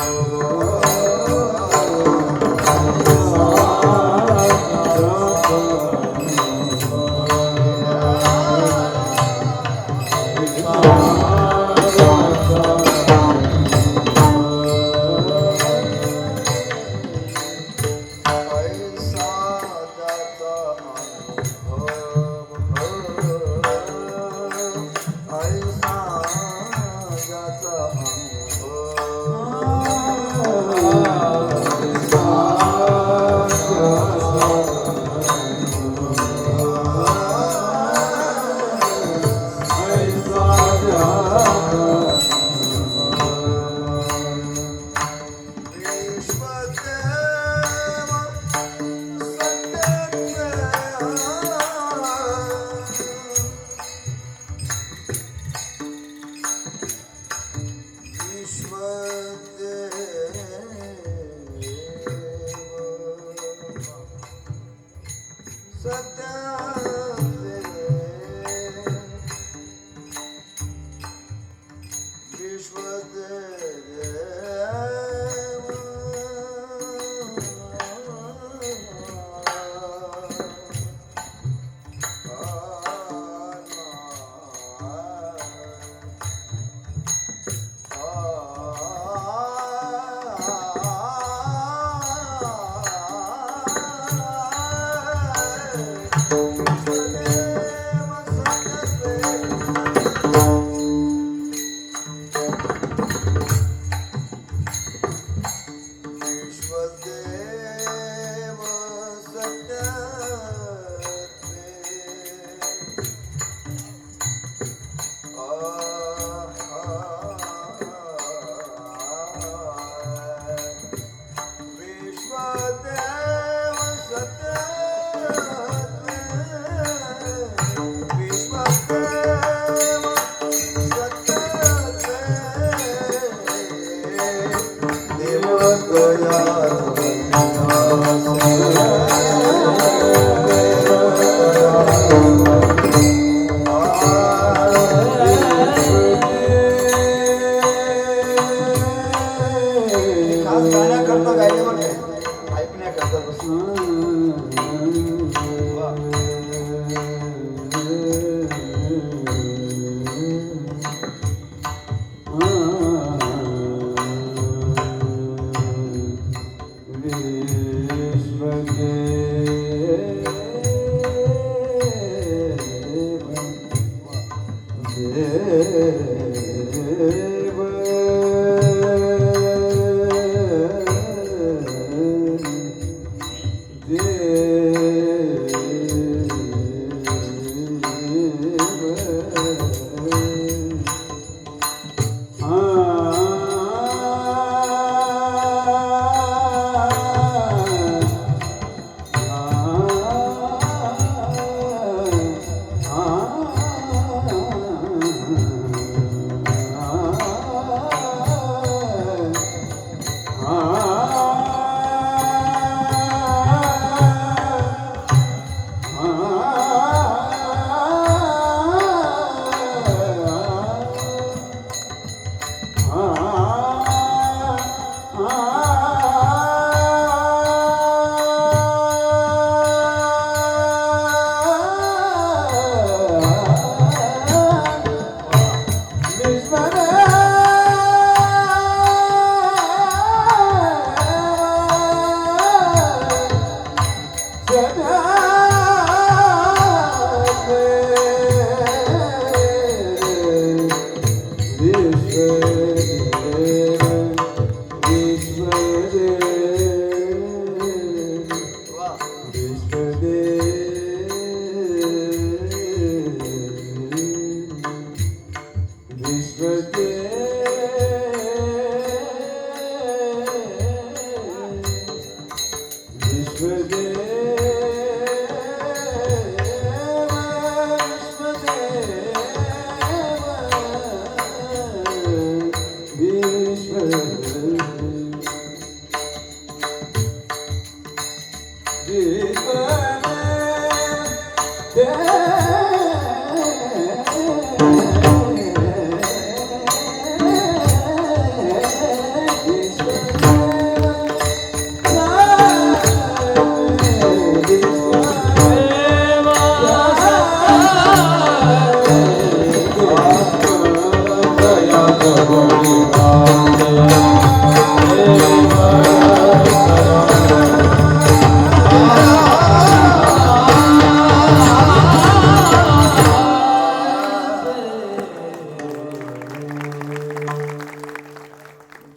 खास गाण्याकरता गायले बरं काय, ऐकण्याकरता बसून. वा.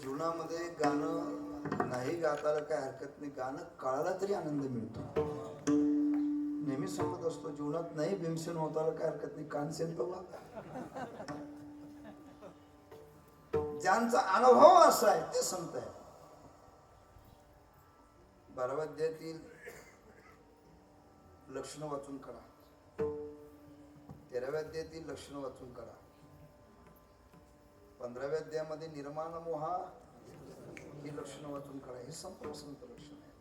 जीवनामध्ये गाणं नाही गाताला काय हरकत नाही, गाणं कळायला तरी आनंद मिळतो. नेहमी सांगत असतो जीवनात नाही भीमसेन होताला काय हरकत नाही, कानसेन तो ज्यांचा अनुभव असा आहे ते संत आहे. 12व्या अध्यायातील लक्षण वाचून काढा. 13व्या अध्यायातील लक्षण वाचून काढा. 15व्या अध्यायामध्ये निर्माण मोहा ही लक्षण वाचून काढा. हे संपूर्ण संत लक्षण आहे.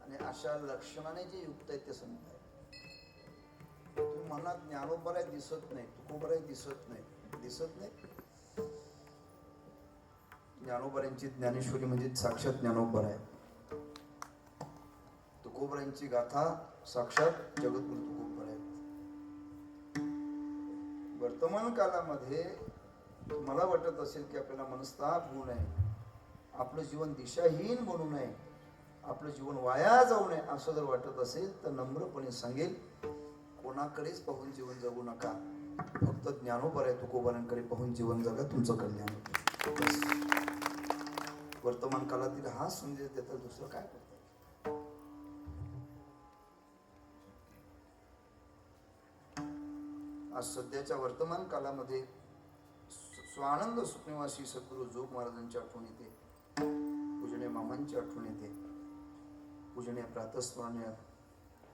आणि अशा लक्षणाने जे युक्त आहे ते संत आहे. तू म्हणा ज्ञानोबराय दिसत नाही, तुकोबराय दिसत नाही, दिसत नाही. ज्ञानोबरांची ज्ञानेश्वरी म्हणजे साक्षात ज्ञानोबर आहे. तुकोबरांची गाथा साक्षात जगद्गुरु तुकोबर आहेत. वर्तमान कालामध्ये मला वाटत असेल की आपल्याला मनस्ताप होऊ नये, आपलं जीवन दिशाहीन बनू नये, आपलं जीवन वाया जाऊ नये असं जर वाटत असेल तर नम्रपणे सांगेल, कोणाकडेच पाहून जीवन जगू नका. फक्त ज्ञानोबर आहे तुकोबरांकडे पाहून जीवन जगा, तुमचं कल्याण होतं. बस. वर्तमान काळातील हा संदेश देतात, दुसरं काय करतात. आज सध्याच्या वर्तमान काळामध्ये स्वानंद सुखनिवासी सद्गुरू जोग महाराजांची आठवण येते, पूजनीय मामांची आठवण येते, पूजनीय प्रातस्मरणीय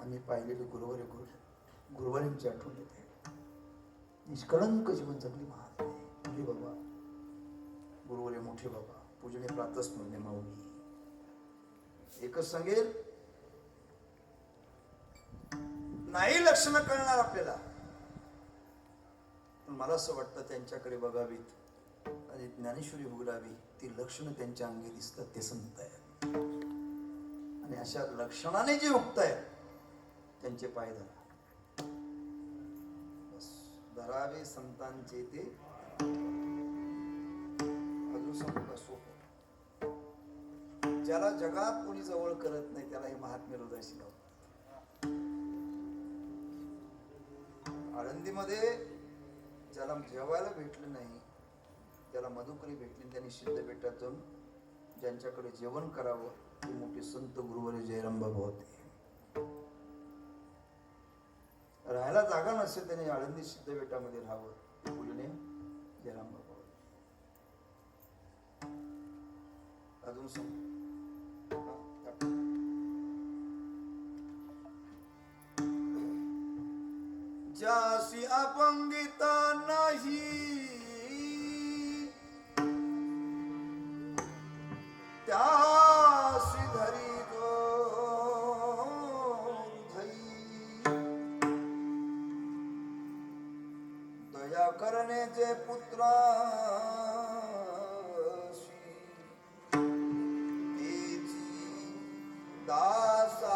आम्ही पाहिलेले गुरुवारींची आठवण येते. निष्कळंक जीवन जगली महात्मे बाबा, गुरुवारी मोठे बाबा, पूजनीय प्रातस्मरणीय माऊली. एकच सांगेल, नाही लक्षणं कळणार आपल्याला, पण मला असं वाटतं त्यांच्याकडे बघावीत आणि ज्ञानेश्वरी उघडावी. ती लक्षणं त्यांच्या अंगी दिसतात, ते संत आहेत. आणि अशा लक्षणाने जे युक्त आहेत त्यांचे पाय धरा. बस धरावे संतांचे ते. अजून सांगू का सोपं, ज्याला जगात कोणी जवळ करत नाही त्याला हे महात्म्य हृदयाशी लावतात. आळंदीमध्ये ज्याला जेवायला भेटलं नाही, त्याला मधुकरी भेटली, त्यांनी सिद्ध बेटात जाऊन ज्यांच्याकडे जेवण करावं ते मोठे संत गुरुवारी जयराम बाबा होते. राहायला जागा नसेल त्याने आळंदी सिद्ध बेटामध्ये राहावं, पूजनीय जयराम बाबा होते. अजून सांग, ज्यासी अपंगिता नाही, त्यासी धरी धई, दया करण्याचे पुत्राशी, तेची दासा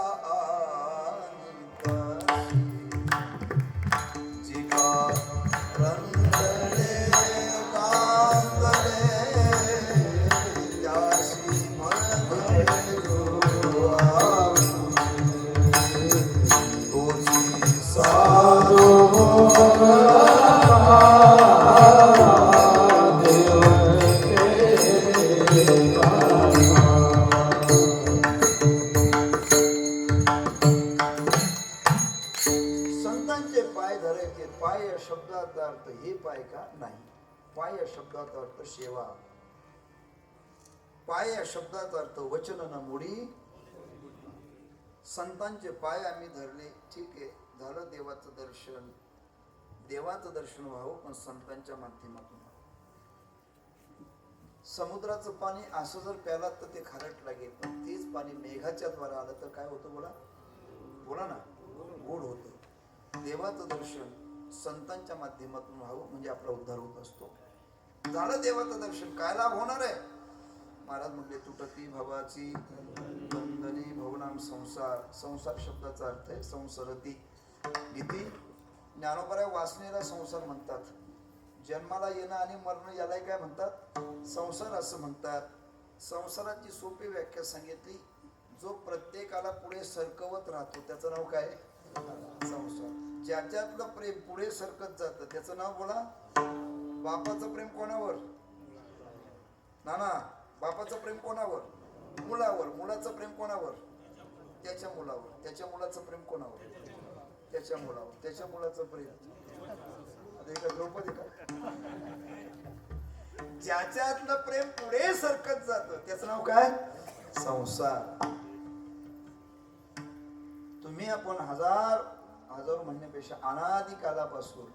संतांचे पाय धरायचे. पाय या शब्दाचा अर्थ हे पाय का नाही, पाय या शब्दाचा अर्थ सेवा, पाय या शब्दाचा अर्थ वचन न मोडी. संतांचे पाय आम्ही धरले, ठीक आहे, झालं देवाचं दर्शन. देवाचं दर्शन व्हावं पण संतांच्या माध्यमातून. समुद्राचं पाणी असं जर प्यालात तर ते खारट लागेल, पण तेच पाणी मेघाच्या द्वारा आलं तर काय होतं, बोला बोला ना, गोड होतं. देवाचं दर्शन संतांच्या माध्यमातून व्हावं म्हणजे आपला उद्धार होत असतो. झालं देवाचं दर्शन, काय लाभ होणार आहे. महाराज म्हटले, तुटती भवाची बंधनी भवनाम संसार. संसार शब्दाचा अर्थ आहे संसरती. किती ज्ञानोबराय वासनेला संसार म्हणतात. जन्माला येणं आणि मरण याला काय म्हणतात, संसार असं म्हणतात. संसाराची सोपी व्याख्या सांगितली, जो प्रत्येकाला पुढे सरकवत राहतो त्याचं नाव काय, संसार. ज्याच्यातलं प्रेम पुढे सरकत जातं त्याचं नाव बोला. बापाचं प्रेम कोणावर, नाना, बापाचं प्रेम कोणावर, मुलावर. मुलाचं प्रेम कोणावर, त्याच्या मुलावर. त्याच्या मुलाचं प्रेम कोणावर, त्याच्या मुलावर. त्याच्या मुलाचं प्रेम, आता एका द्रौपदी का, ज्याच्यातलं प्रेम पुढे सरकत जातं त्याचं नाव काय, संसार. तुम्ही आपण हजारो म्हणण्यापेक्षा अनादी कालापासून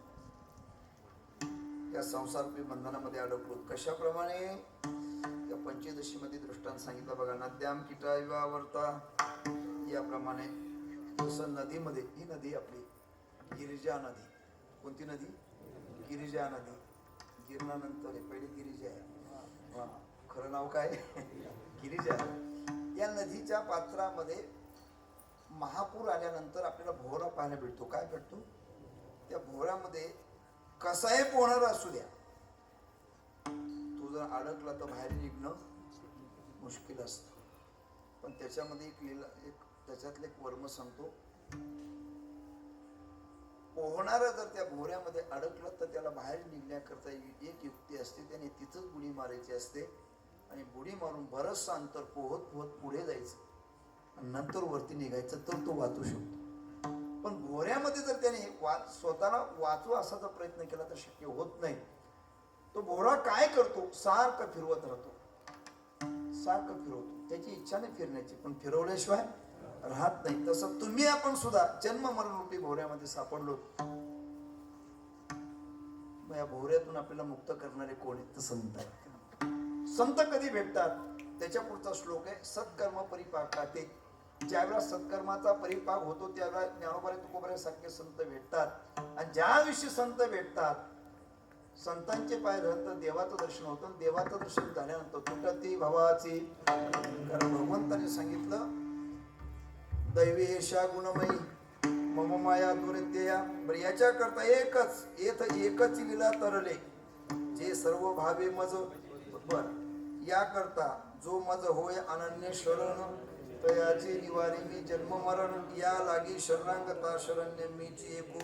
या संसाररूपी बंधनामध्ये अडकलो. कशाप्रमाणे? त्या पंचदशीमध्ये दृष्टांत सांगितलं बघा. नद्याम कीटा इव आवर्ता, याप्रमाणे जसं नदीमध्ये, ही नदी आपली गिरिजा नदी. कोणती नदी? गिरिजा नदी. गिरणानंतर पहिले गिरिजा आहे. खरं नाव काय? गिरिजा. या नदीच्या पात्रामध्ये महापूर आल्यानंतर आपल्याला भोवरा पाहायला भेटतो. काय भेटतो? त्या भोवऱ्यामध्ये कसाही पोहणार असू द्या, तो जर अडकला तर बाहेर निघणं मुश्किल असतं. पण त्याच्यामध्ये त्याच्यातले एक वर्म सांगतो. पोहणारा जर त्या भोवऱ्यामध्ये अडकलं तर त्याला बाहेर निघण्याकरता एक युक्ती असते. त्याने तिथंच बुडी मारायची असते आणि बुडी मारून बरंचसं अंतर पोहत पोहत पुढे जायचं आणि नंतर वरती निघायचं, तर तो वाचू शकतो. पण भोवऱ्यामध्ये जर त्याने स्वतःला वाचवा असा जर प्रयत्न केला तर शक्य होत नाही. तो भोवरा काय करतो? सारखं फिरवत राहतो, सारखं फिरवतो. त्याची इच्छा नाही फिरण्याची, पण फिरवल्याशिवाय राहत नाही. तसं तुम्ही आपण सुद्धा जन्म मरण रूपी भोवऱ्यामध्ये सापडलो. मग या भोवऱ्यातून आपल्याला मुक्त करणारे कोण आहेत? तर संत आहेत. संत कधी भेटतात? त्याच्या पुढचा श्लोक आहे, सत्कर्म परिपाकाते. ज्यावेळेला सत्कर्माचा परिपाक होतो त्यावेळेला ज्ञानोबा तुकोबाऱ्यासारखे संत भेटतात. आणि ज्या दिवशी संत भेटतात, संतांचे पाय धरतात, देवाचं दर्शन होतं. देवाचं दर्शन झाल्यानंतर तुटती भवाची, कारण भगवंताने सांगितलं, दैवेशा गुणमयी मम माया दुर्द्यया. बरं, याच्या करता एकच लीला तरले, जे सर्व भावे मज. बर, या करता जो मज होय अनन्य शरण, तयाचे निवारी मी जन्म मरण. या लागी शरणांगता शरण्य मीची एकू.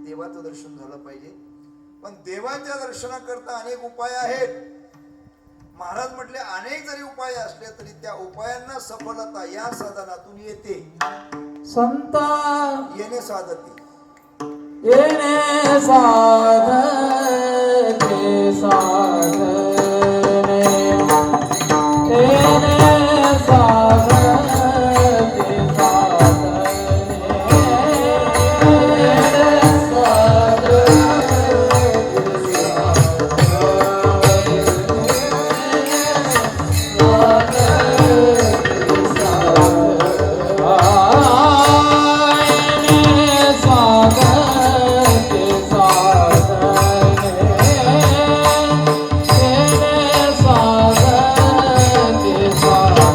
देवाचं दर्शन झालं पाहिजे. पण देवाच्या दर्शनाकरता अनेक उपाय आहेत. महाराज म्हटले, अनेक जरी उपाय असले तरी त्या उपायांना सफलता या साधनातून येते. संत येणे साधते. येणे साधते साधने, येणे साधते साधने, साधते साधने.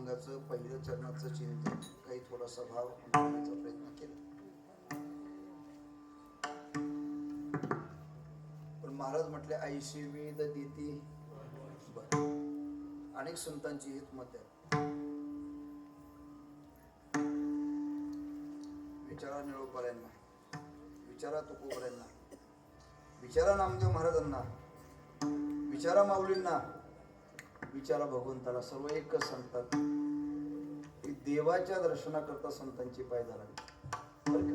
अभंगाचं पहिलं चरणाचं चिंतन काही थोडासा भाव मांडण्याचा प्रयत्न केला. पण महाराज म्हटले आईशी वेद देती. अनेक संतांची हित मत आहे. विचारा निळोपाऱ्यांना, विचारा तुकोबऱ्यांना, विचारा नामदेव महाराजांना, विचारा माऊलींना, विचारा भगवंताला. सर्व एकच सांगतात की देवाच्या दर्शनाकरता संतांची पाय धरावी. बरं का?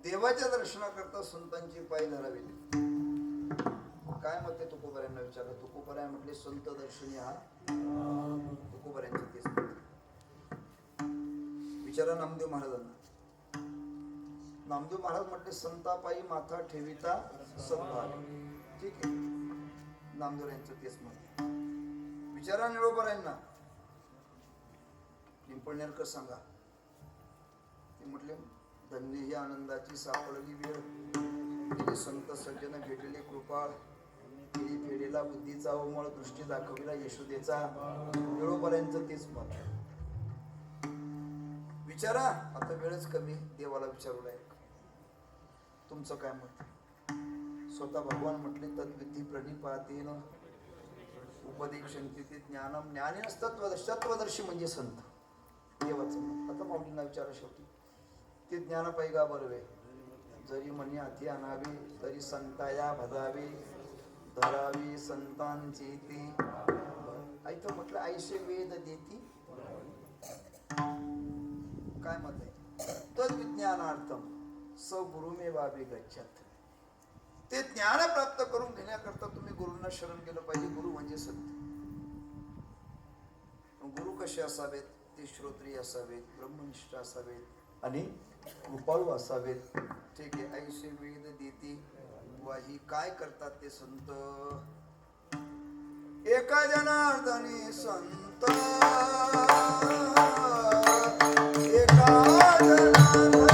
देवाच्या दर्शनाकरता संतांची पाय धरावी. काय मत आहे तुकोबऱ्यांना विचारलं. तुकोबऱ्या म्हटले संत दर्शनी हा तुकोबऱ्यांचे तेच मत. विचारा नामदेव महाराजांना. नामदेव महाराज म्हटले संतापायी माथा ठेविता सद्भाग. ठीक आहे, नामदेव यांचं तेच मत. विचारा निळोबऱ्यांना. पिंपळनेरकर सांगा. ते म्हटले धन्य ही आनंदाची सापडली वेळ, गेले संत सज्जन भेटले कृपाळ, केली फेडेला बुद्धीचा उमळ, दृष्टी दाखविला यशोदेचा. निळोबऱ्यांचं तेच मत. विचारा. आता वेळच कमी, देवाला विचारू लायक. तुमचं काय मत? स्वतः भगवान म्हटले तद्विधी प्रणिपातेन उपदेक्षन्ति ज्ञानम. ज्ञानी तत्वदर्शी म्हणजे संत. देवाचं मत. आता माऊलींना विचारा शेवटी. ते ज्ञान पैगा बरवे, जरी मनी हाती आणावे, तरी संताया भजावे, धरावी संतांची ती. ऐकतो म्हटलं आईशे वेद देती. काय मत आहे? तद्विज्ञानार्थम स गुरुमेवाभि गच्छत. ते ज्ञान प्राप्त करून घेण्याकरता तुम्ही गुरूंना शरण गेलं पाहिजे. गुरु म्हणजे संत. गुरु कसे असावेत? ते श्रोत्रिय असावेत, ब्रह्मनिष्ठ असावेत आणि कृपाळू असावेत. ठीक आहे. ऐशी वेद देती वाही. काय करतात ते संत? एका जनार्दनी संत, एका जनार्दनी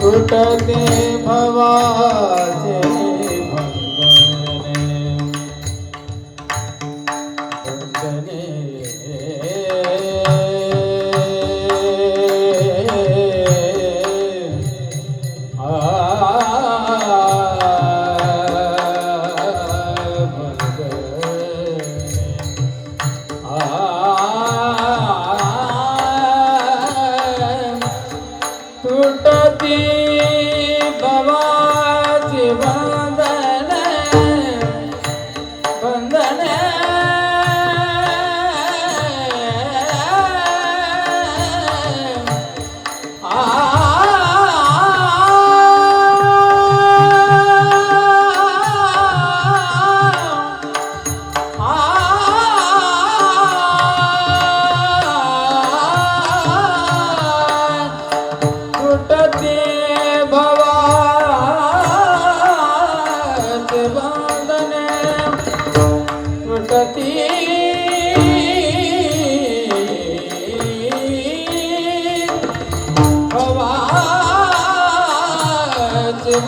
तुटते भवाचे बंधने तुटती भवाची बंधने बंधने तुटते भवाचे बंधने तुटती भवाचे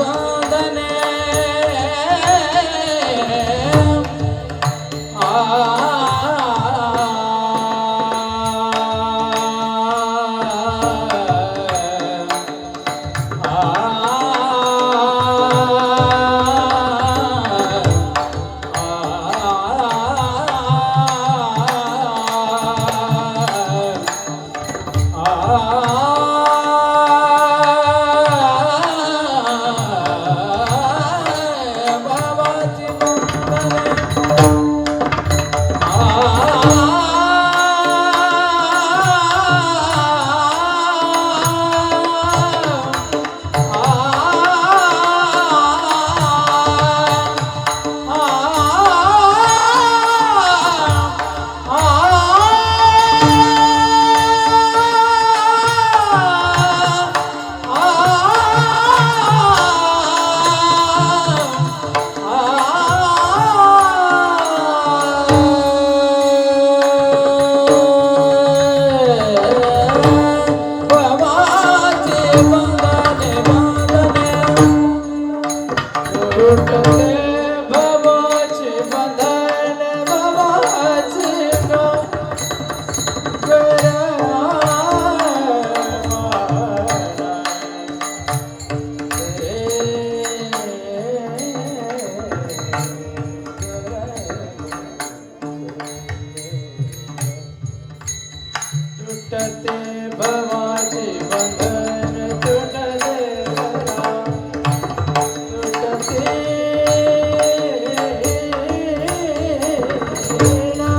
बंधने तुटते भवाचे बंधन तुटले बरा तुटते ना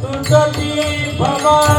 तुटती भवा